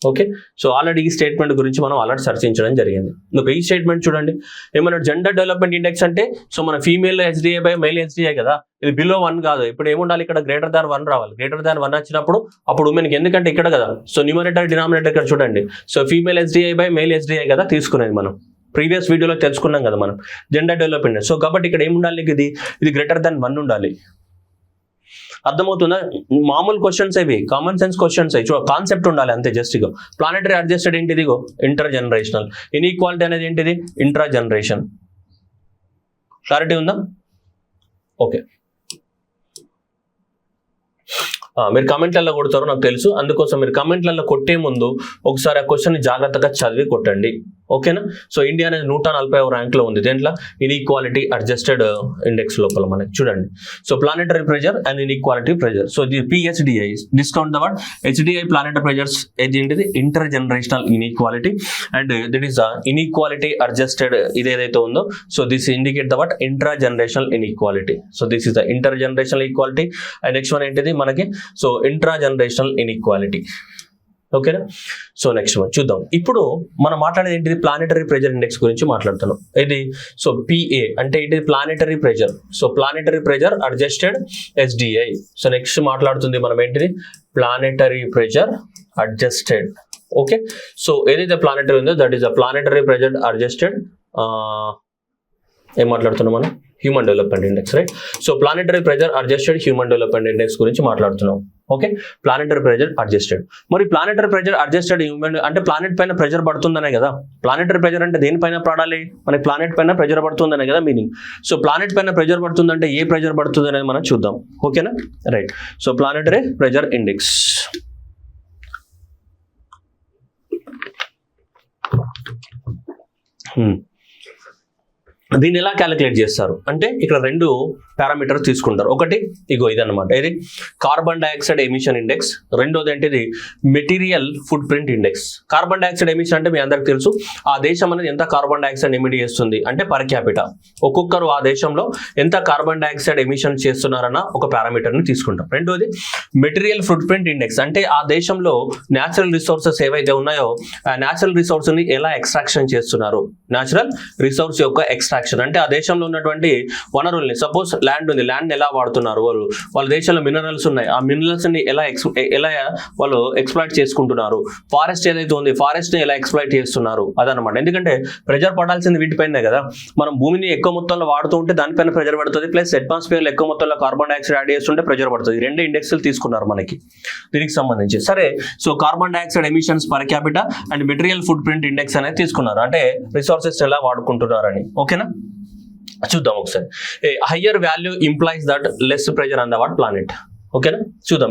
ఓకే, సో ఆల్రెడీ ఈ స్టేట్మెంట్ గురించి మనం ఆల్రెడీ చర్చించడం జరిగింది. నువ్వు ఈ స్టేట్మెంట్ చూడండి ఏమన్నా, జెండర్ డెవలప్మెంట్ ఇండెక్స్ అంటే సో మన female HDI by male HDI కదా, ఇది బిలో 1 కాదు. ఇప్పుడు ఏముండాలి, ఇక్కడ >1 రావాలి. >1 వచ్చినప్పుడు అప్పుడు ఉమెన్కి, ఎందుకంటే ఇక్కడ కదా సో న్యూమరేటర్ డినామినేటర్ ఇక్కడ చూడండి. So female HDI by male HDI కదా తీసుకునేది మనం ప్రీవియస్ వీడియోలో తెలుసుకున్నాం కదా మనం జెండర్ డెవలప్మెంట్. సో కాబట్టి ఇక్కడ ఏముండాలి, ఇది >1 ఉండాలి. అర్థమవుతుందా? మామూలు క్వశ్చన్స్ అవి, కామన్ సెన్స్ క్వశ్చన్స్ అవి. కాన్సెప్ట్ ఉండాలి అంతే. జస్ట్ ఇగో ప్లానెటరీ అడ్జస్టెడ్ ఏంటిది, ఇగో ఇంటర్ జనరేషనల్. ఇన్ఈక్వాలిటీ అనేది ఏంటిది, ఇంట్రా జనరేషన్. క్లారిటీ ఉందా? ఓకే, మీరు కమెంట్లలో కొడతారు నాకు తెలుసు. అందుకోసం మీరు కమెంట్లలో కొట్టే ముందు ఒకసారి ఆ క్వశ్చన్ని జాగ్రత్తగా చదివి కొట్టండి. ఓకేనా. సో ఇండియా అనేది 140వ ర్యాంక్లో ఉంది దేంట్లో, ఇన్ఈక్వాలిటీ అడ్జస్టెడ్ ఇండెక్స్ లోపల మనకి చూడండి. So planetary pressure and inequality pressure. So the PHDI discount the word HDI planetary pressures ఏంటిది inter generational inequality and that is the inequality adjusted ఇది ఏదైతే ఉందో. So this indicate the word intra generational inequality. So this is the inter generational equality and next one ఏంటిది మనకి so intra generational inequality. ఓకేనా. So next one చూద్దాం. ఇప్పుడు మనం మాట్లాడేది ఏంటిది ప్లానెటరీ ప్రెజర్ ఇండెక్స్ గురించి మాట్లాడుతున్నాం. ఇది సో PA అంటే ఏంటిది planetary pressure. So planetary pressure adjusted HDI. So next మాట్లాడుతుంది మనం ఏంటిది planetary pressure adjusted. Okay. So ఏదైతే ప్లానెటరీ ఉందో that is a planetary pressure adjusted ఏం మాట్లాడుతున్నాం మనం human development index, right. So planetary pressure adjusted human development index గురించి మాట్లాడుతున్నాం. ఓకే. Planetary pressure adjusted. మరి ప్లానెటరీ ప్రెజర్ అడ్జస్టెడ్ హ్యూమన్ అంటే planet పైన ప్రెజర్ పడుతుందనే కదా. ప్లానెటరీ ప్రెజర్ అంటే దేనిపైన పడాలి, మనకి ప్లానెట్ పైన ప్రెజర్ పడుతుందనే కదా మీనింగ్. సో ప్లానెట్ పైన ప్రెజర్ పడుతుందంటే ఏ ప్రెజర్ పడుతుంది అనేది మనం చూద్దాం. ఓకేనా, right. So planetary pressure index దీన్ని ఎలా క్యాలిక్యులేట్ చేస్తారు అంటే ఇక్కడ రెండు పారామీటర్స్ తీసుకుంటారు. ఒకటి ఇగో ఇదన్నమాట, ఇది కార్బన్ డైఆక్సైడ్ ఎమిషన్ ఇండెక్స్. రెండోది ఏంటిది material footprint index. Carbon dioxide emission అంటే మీ అందరికి తెలుసు ఆ దేశం అనేది ఎంత కార్బన్ డైఆక్సైడ్ ఎమిట్ చేస్తుంది అంటే పర్ క్యాపిటా. ఒక్కొక్కరు ఆ దేశంలో ఎంత కార్బన్ డైఆక్సైడ్ ఎమిషన్ చేస్తున్నారన్న ఒక పారామీటర్ని తీసుకుంటాం. రెండోది మెటీరియల్ ఫుట్ ప్రింట్ ఇండెక్స్ అంటే ఆ దేశంలో న్యాచురల్ రిసోర్సెస్ ఏవైతే ఉన్నాయో ఆ న్యాచురల్ రిసోర్స్ని ఎలా ఎక్స్ట్రాక్షన్ చేస్తున్నారు. న్యాచురల్ రిసోర్స్ యొక్క ఎక్స్ట్రాక్షన్ అంటే ఆ దేశంలో ఉన్నటువంటి వనరుల్ని, సపోజ్ ల్యాండ్ ఉంది, ల్యాండ్ ఎలా వాడుతున్నారు వాళ్ళ దేశంలో మినరల్స్ ఉన్నాయి, ఆ మినరల్స్ ని ఎలా వాళ్ళు ఎక్స్ప్లాయిట్ చేసుకుంటున్నారు. ఫారెస్ట్ ఏదైతే ఉంది ఫారెస్ట్ ని ఎలా ఎక్స్ప్లాయిట్ చేస్తున్నారు అదనమాట. ఎందుకంటే ప్రెజర్ పడాల్సింది వీటిపైనే కదా. మనం భూమిని ఎక్కువ మొత్తంలో వాడుతూ ఉంటే దానిపైన ప్రెజర్ పడుతుంది, ప్లస్ అట్మాస్ఫియర్ లో ఎక్కువ మొత్తంలో కార్బన్ డైఆక్సైడ్ యాడ్ చేస్తుంటే ప్రెజర్ పడుతుంది. రెండు ఇండెక్స్లు తీసుకున్నారు మనకి దీనికి సంబంధించి. సరే, so carbon dioxide emissions per capita and material footprint index అనేది తీసుకున్నారు, అంటే రిసోర్సెస్ ఎలా వాడుకుంటున్నారని. ఓకేనా, చూద్దాం ఒకసారి. Higher value implies that less pressure on the what planet. ఓకేనా, చూద్దాం.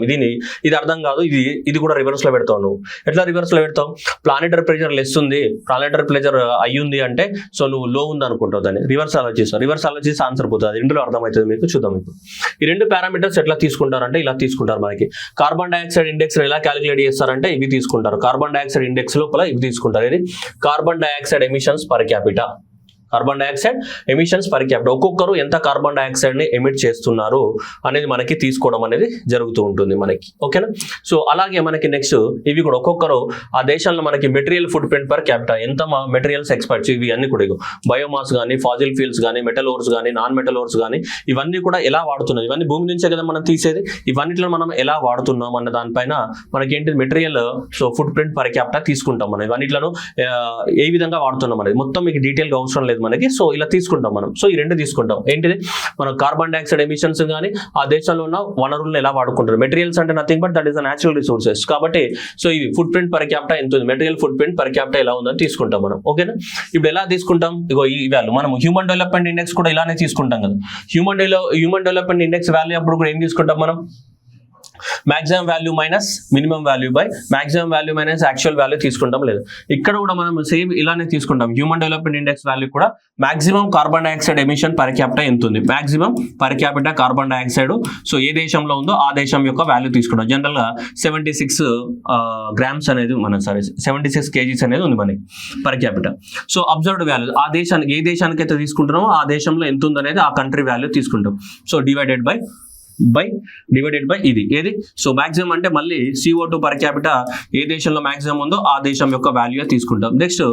ఇది అర్థం కాదు, ఇది కూడా రివర్స్ లో పెడతావు నువ్వు. ఎట్లా రివర్స్ లో పెడతావు? ప్లానెటరీ ప్రెజర్ లెస్ ఉంది, ప్లానెటరీ ప్రెజర్ అయ్యింది అంటే సో నువ్వు లో ఉంది అనుకుంటావు. దాన్ని రివర్స్ ఆలోచిస్తావు. రివర్స్ ఆలోచిస్తే ఆన్సర్ పోతుంది. ఇందులో అర్థమవుతుంది మీకు. చూద్దాం ఇప్పుడు ఈ రెండు పారామీటర్స్ ఎట్లా తీసుకుంటారంటే ఇలా తీసుకుంటారు. మనకి కార్బన్ డైఆక్సైడ్ ఇండెక్స్ ఎలా క్యాలిక్యులేట్ చేస్తారంటే ఇవి తీసుకుంటారు. కార్బన్ డైఆక్సైడ్ ఇండెక్స్ లోపల ఇవి తీసుకుంటారు. ఇది carbon dioxide emissions per capita. Carbon dioxide emissions per capita ఒక్కొక్కరు ఎంత కార్బన్ డైఆక్సైడ్ ని ఎమిట్ చేస్తున్నారు అనేది మనకి తీసుకోవడం అనేది జరుగుతూ ఉంటుంది మనకి. ఓకేనా, సో అలాగే మనకి నెక్స్ట్ ఇవి కూడా ఒక్కొక్కరు ఆ దేశంలో మనకి material foot print per capita ఎంత మెటీరియల్స్ ఎక్స్పర్ట్స్ ఇవి అన్ని కూడా బయోమాస్ కానీ ఫాజిల్ ఫ్యూల్స్ కానీ మెటల్ ఓర్స్ కానీ నాన్ మెటల్ ఓర్స్ కానీ ఇవన్నీ కూడా ఎలా వాడుతున్నాం. ఇవన్నీ భూమి నుంచే కదా మనం తీసేది. ఇవన్నిట్లో మనం ఎలా వాడుతున్నాం అన్న దానిపైన మనకి ఏంటి material so foot print per capita తీసుకుంటాం. మనం ఇవన్నిట్లను ఏ విధంగా వాడుతున్నాం అనేది మొత్తం మీకు డీటెయిల్ గా అవసరం లేదు మనకి. సో ఇలా తీసుకుంటాం మనం. సో ఈ రెండు తీసుకుంటాం. ఏంటిది మనం కార్బన్ డైఆక్సైడ్ ఎమిషన్స్ కానీ ఆ దేశంలో ఉన్న వనరులను ఎలా వాడుకుంటారు. మెటీరియల్స్ అంటే nothing but that is natural resources కాబట్టి సో ఈ ఫుట్ ప్రింట్ పర్ క్యాపిటా ఎంత ఉంది, material foot print per capita ఎలా ఉందని తీసుకుంటాం మనం. ఓకేనా, ఇప్పుడు ఎలా తీసుకుంటాం? ఇగో ఈ వాల్యూ మనం హ్యూమన్ డెవలప్మెంట్ ఇండెక్స్ కూడా ఇలానే తీసుకుంటాం కదా. హ్యూమన్ డెవలప్మెంట్ ఇండెక్స్ వాల్యూ అప్పుడు కూడా ఏం తీసుకుంటాం మనం? Maximum value minus minimum value by maximum value minus actual value తీసుకుంటాం. లేదు, ఇక్కడ కూడా మనం సేమ్ ఇలానే తీసుకుంటాం. హ్యూమన్ డెవలప్మెంట్ ఇండెక్స్ వాల్యూ కూడా maximum carbon dioxide emission per capita ఎంత ఉంది, maximum per capita carbon dioxide so ఏ దేశంలో ఉందో ఆ దేశం యొక్క వాల్యూ తీసుకుంటాం. జనరల్ గా 76 గ్రామ్స్ అనేది మన 76 kgs అనేది ఉంది మనకి per capita. So observed value ఆ దేశానికి ఏ దేశానికి అయితే తీసుకుంటున్నామో ఆ దేశంలో ఎంత ఉంది అనేది ఆ కంట్రీ వాల్యూ తీసుకుంటాం. సో డివైడెడ్ బై ఇది ఏది. సో మాక్సిమం అంటే మళ్ళీ CO2 పర్ క్యాపిటా ఏ దేశంలో మాక్సిమం ఉందో ఆ దేశం యొక్క వాల్యూ తీసుకుంటాం. నెక్స్ట్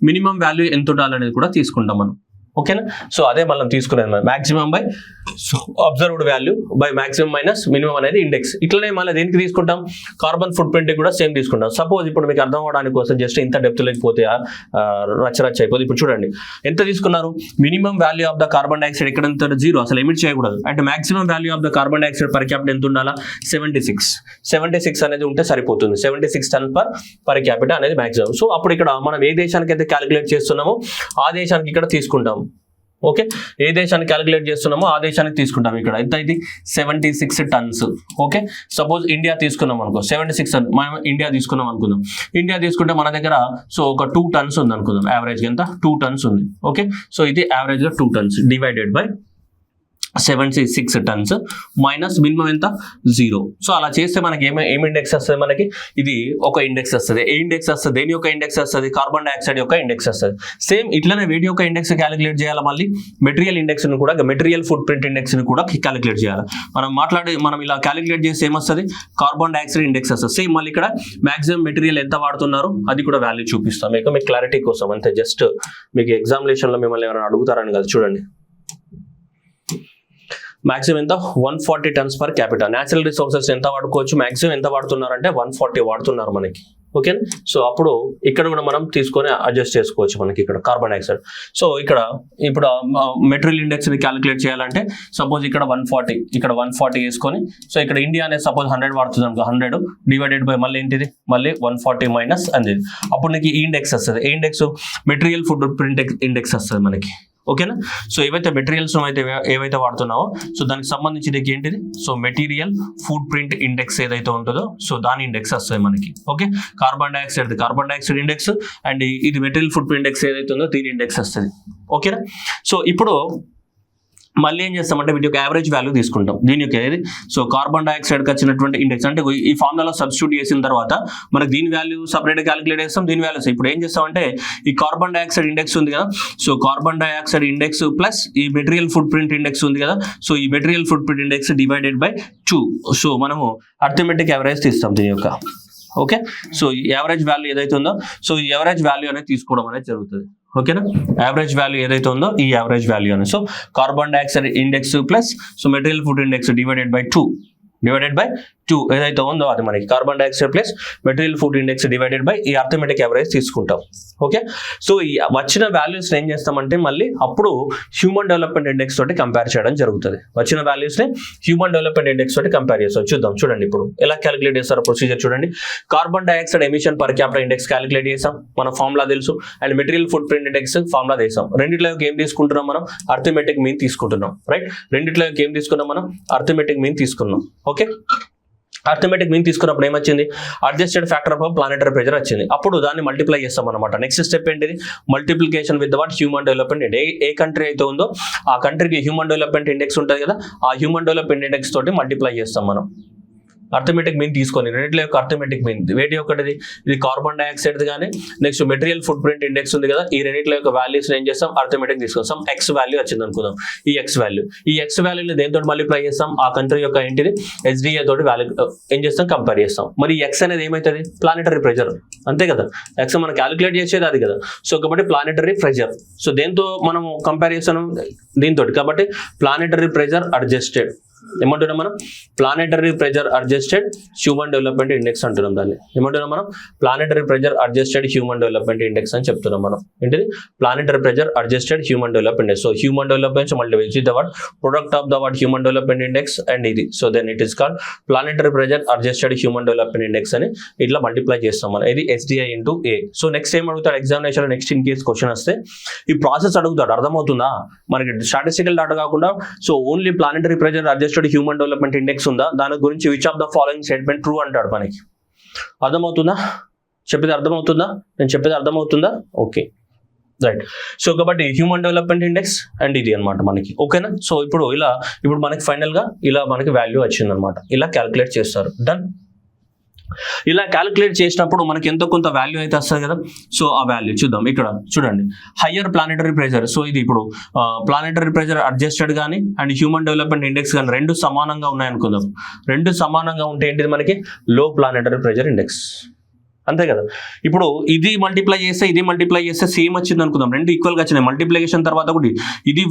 మినిమం వాల్యూ ఎంత ఉండాలనేది కూడా తీసుకుంటాం మనం. ఓకేనా, సో అదే మనం తీసుకునేది maximum by observed value by maximum minus minimum అనేది ఇండెక్స్. ఇట్లనే మళ్ళీ దేనికి తీసుకుంటాం? కార్బన్ ఫుట్ ప్రింట్ కూడా సేమ్ తీసుకుంటాం. సపోజ్ ఇప్పుడు మీకు అర్థం అవడానికి కోసం జస్ట్ ఇంత డెప్త్ లేకపోతే రచ్చ అయిపోతుంది. ఇప్పుడు చూడండి ఎంత తీసుకున్నారు. Minimum value of the carbon dioxide ఎక్కడ ఎంత? 0 అసలు ఎమిట్ చేయకూడదు. అంటే maximum value of the carbon dioxide per capita ఎంత ఉండాలా? 76 అనేది ఉంటే సరిపోతుంది. 76 టన్ పర్ క్యాపిటా అనేది మాక్సిమం. సో అప్పుడు ఇక్కడ మనం ఏ దేశానికి అయితే క్యాలిక్యులేట్ చేస్తున్నామో ఆ దేశానికి ఇక్కడ తీసుకుంటాం. ఓకే, ఏ దేశాన్ని క్యాలిక్యులేట్ చేస్తున్నామో ఆ దేశానికి తీసుకుంటాం. ఇక్కడ ఎంత ఇది 76 టన్స్. ఓకే, సపోజ్ ఇండియా తీసుకున్నాం అనుకో, 76 మనం ఇండియా తీసుకున్నాం అనుకుందాం. ఇండియా తీసుకుంటే మన దగ్గర సో ఒక 2 టన్స్ ఉంది అనుకుందాం. యావరేజ్ ఎంత 2 టన్స్ ఉంది. ఓకే, సో ఇది యావరేజ్ గా 2 turns divided by 76 turns minus minimum ఎంత 0. సో అలా చేస్తే మనకి ఏం ఇండెక్స్ వస్తుంది, మనకి ఇది ఒక ఇండెక్స్ వస్తుంది. ఏ ఇండెక్స్ వస్తుంది, దేని యొక్క ఇండెక్స్ వస్తుంది, కార్బన్ డైఆక్సైడ్ యొక్క ఇండెక్స్ వస్తుంది. సేమ్ ఇట్లనే వేడి యొక్క ఇండెక్స్ క్యాలిక్యులేట్ చేయాలి. మళ్ళీ మెటీరియల్ ఇండెక్స్ ని కూడా, మెటీరియల్ ఫుట్ ప్రింట్ ఇండెక్స్ ని కూడా క్యాలిక్యులేట్ చేయాలి. మనం ఇలా క్యాలిక్యులేట్ చేస్తే ఏమొస్తుంది, కార్బన్ డైఆక్సైడ్ ఇండెక్స్ వస్తుంది. సేమ్ మళ్ళీ ఇక్కడ మాక్సిమం మెటీరియల్ ఎంత వాడుతున్నారు అది కూడా వాల్యూ చూపిస్తాం మీకు క్లారిటీ కోసం అంతే. జస్ట్ మీకు ఎగ్జామినేషన్ లో మిమ్మల్ని ఎవరైనా అడుగుతారని కదా, చూడండి. మాక్సిమం ఎంత 140 turns per capital. Natural resources ఎంత వాడుకోవచ్చు, మాక్సిమం ఎంత వాడుతున్నారంటే 140 వాడుతున్నారు మనకి. ఓకే, సో అప్పుడు ఇక్కడ కూడా మనం తీసుకొని అడ్జస్ట్ చేసుకోవచ్చు మనకి ఇక్కడ కార్బన్ డైఆక్సైడ్. సో ఇప్పుడు మెటీరియల్ ఇండెక్స్ ని క్యాలిక్యులేట్ చేయాలంటే సపోజ్ ఇక్కడ 140, ఇక్కడ 140 వేసుకొని, సో ఇక్కడ ఇండియా అనేది సపోజ్ 100 వాడుతుంది అనుకో, 100 డివైడెడ్ బై మళ్ళీ ఏంటిది, మళ్ళీ 140 మైనస్ అనేది. అప్పుడు నీకు ఈ ఇండెక్స్ వస్తుంది. ఏ index, material footprint index వస్తుంది మనకి. ఓకేనా, సో ఏవైతే మెటీరియల్స్ ఏవైతే వాడుతున్నావో సో దానికి సంబంధించి ఏంటిది, so material food print index ఏదైతే ఉంటుందో సో దాని ఇండెక్స్ వస్తుంది మనకి. Okay, carbon dioxide index and ఇది మెటీరియల్ ఫుడ్ ప్రింట్ ఇండెక్స్ ఏదైతే ఉందో దీని ఇండెక్స్ వస్తుంది. ఓకేనా, సో ఇప్పుడు మళ్ళీ ఏం చేస్తామంటే వీటి యొక్క యావరేజ్ వాల్యూ తీసుకుంటాం. దీని యొక్క ఏది, సో కార్బన్ డైఆక్సైడ్కి వచ్చినటువంటి ఇండెక్స్ అంటే ఈ ఫార్ములాలో సబ్స్టిట్యూట్ చేసిన తర్వాత మనకి దీని వాల్యూ సపరేట్గా క్యాలిక్యులేట్ చేస్తాం. దీని వాల్యూస్ ఇప్పుడు ఏం చేస్తామంటే ఈ కార్బన్ డైఆక్సైడ్ ఇండెక్స్ ఉంది కదా, so carbon dioxide index plus ఈ మెటీరియల్ ఫుడ్ ప్రింట్ ఇండెక్స్ ఉంది కదా, సో ఈ material food print index divided by 2. So మనము అర్థమెటిక్ యావరేజ్ తీస్తాం దీని యొక్క. ఓకే, సో ఈ యావరేజ్ వాల్యూ ఏదైతే ఉందో సో ఈ యావరేజ్ వాల్యూ అనేది తీసుకోవడం అనేది జరుగుతుంది. ఓకేనా, యావరేజ్ వాల్యూ ఏదైతే ఉందో ఈ యావరేజ్ వాల్యూ అని, so carbon dioxide index plus so material food index divided by 2 ఏదైతే ఉందో అది మనకి carbon dioxide plus material food index divided by ఈ అర్థమెటిక్ యావరేజ్ తీసుకుంటాం. ఓకే, సో ఈ వచ్చిన వాల్యూస్ ఏం చేస్తామంటే మళ్ళీ అప్పుడు హ్యూమన్ డెవలప్మెంట్ ఇండెక్స్ తోటి కంపేర్ చేయడం జరుగుతుంది. వచ్చిన వాల్యూస్ ని హ్యూమన్ డెవలప్మెంట్ ఇండెక్స్ తోటి కంపేర్ చేస్తాం. చూద్దాం, చూడండి ఇప్పుడు ఎలా క్యాలిక్యులేట్ చేస్తారో ప్రొసీజర్ చూడండి. Carbon dioxide emission per capital index calculate చేసాం, మన ఫార్ములా తెలుసు. And material food print index formula చేసాం. రెండిట్లో ఏం తీసుకుంటున్నాం మనం, అర్థమెటిక్ మీన్ తీసుకుంటున్నాం. రైట్, రెండిట్లో ఏం తీసుకున్నాం మనం, అర్థమెటిక్ మీన్ తీసుకున్నాం. ఓకే, అర్థమెటిక్ మీన్ తీసుకున్నప్పుడు ఏమొచ్చింది, adjusted factor of planetary pressure వచ్చింది. అప్పుడు దాన్ని మల్టిప్లై చేస్తాం అనమాట. నెక్స్ట్ స్టెప్ ఏంటిది, multiplication with what human development index. A country అయితే ఉందో ఆ కంట్రీకి హ్యూమన్ డెవలప్మెంట్ ఇండెక్స్ ఉంటుంది కదా, ఆ హ్యూమన్ డెవలప్మెంట్ ఇండెక్స్ తోటి మల్టిప్లై చేస్తాం మనం. అర్థమెటిక్ మీన్ తీసుకొని రెండిట్లో యొక్క అర్థమెటిక్ మీన్ వేటి ఒకటిది, ఇది కార్బన్ డైఆక్సైడ్ కానీ next material footprint index ఉంది కదా, ఈ రెండిట్లో యొక్క వాల్యూస్ ఏం చేస్తాం, అర్థమెటిక్ తీసుకొస్తాం. ఎక్స్ వాల్యూ వచ్చింది అనుకుందాం. ఈ ఎక్స్ వాల్యూని దేనితో మల్టిప్లై చేస్తాం, ఆ కంట్రీ యొక్క ఏంటిది SDA తోటి వాల్యూ ఏం చేస్తాం, కంపేర్ చేస్తాం. మరి ఎక్స్ అనేది ఏమవుతుంది, ప్లానెటరీ ప్రెజర్ అంతే కదా, ఎక్స్ మనం క్యాలిక్యులేట్ చేసేది అది కదా. సో కాబట్టి ప్లానెటరీ ప్రెజర్, సో దేంతో మనం కంపేర్ చేస్తాం, దీంతో. కాబట్టి ప్లానెటరీ ప్రెజర్ అడ్జస్టెడ్ ఏమంటున్నాం మనం, planetary pressure adjusted human development index అంటున్నాం. దాన్ని ఏమంటున్నాం మనం, planetary pressure adjusted human development index అని చెప్తున్నాం మనం. ఏంటిది, planetary pressure adjusted human development index. So human development multiply which is the what product of the what human development index and ఇది. So then it is called planetary pressure adjusted human development index అని ఇట్లా multiply చేస్తాం మనం. ఇది SDI into A. So next ఏం అడుగుతాడు examination, next in case question వస్తే ఈ ప్రాసెస్ అడుగుతాడు. అర్థమవుతుందా మనకి, స్టాటిస్టికల్ డాటా కాకుండా so only planetary pressure adjusted human development index ఉందా, దాని గురించి which of the following statement true అంటాడు మనకి. అర్థమవుతుందా, చెప్పేది అర్థమవుతుందా, నేను చెప్పేది అర్థమవుతుందా? Okay right. సో కాబట్టి హ్యూమన్ డెవలప్మెంట్ ఇండెక్స్ అండ్ ఇది అనమాట మనకి. ఓకేనా, సో ఇప్పుడు మనకి ఫైనల్ గా ఇలా మనకి వాల్యూ వచ్చింది అనమాట. ఇలా క్యాలిక్యులేట్ చేస్తారు. డన్. ఇలా క్యాలిక్యులేట్ చేసినప్పుడు మనకి ఎంతో కొంత వాల్యూ అయితే వస్తుంది కదా. సో ఆ వాల్యూ చూద్దాం. ఇక్కడ చూడండి, హయ్యర్ ప్లానెటరీ ప్రెజర్. సో ఇది ఇప్పుడు ప్లానెటరీ ప్రెజర్ అడ్జస్టెడ్ కానీ అండ్ హ్యూమన్ డెవలప్మెంట్ ఇండెక్స్ కానీ రెండు సమానంగా ఉన్నాయనుకుందాం. రెండు సమానంగా ఉంటే ఏంటిది మనకి, లో ప్లానెటరీ ప్రెజర్ ఇండెక్స్ అంతే కదా. ఇప్పుడు ఇది మల్టిప్లై చేస్తే సేమ్ వచ్చింది అనుకుందాం. రెండు ఈక్వల్ గా వచ్చినాయి. మల్టిప్లికేషన్ తర్వాత ఒకటి ఇది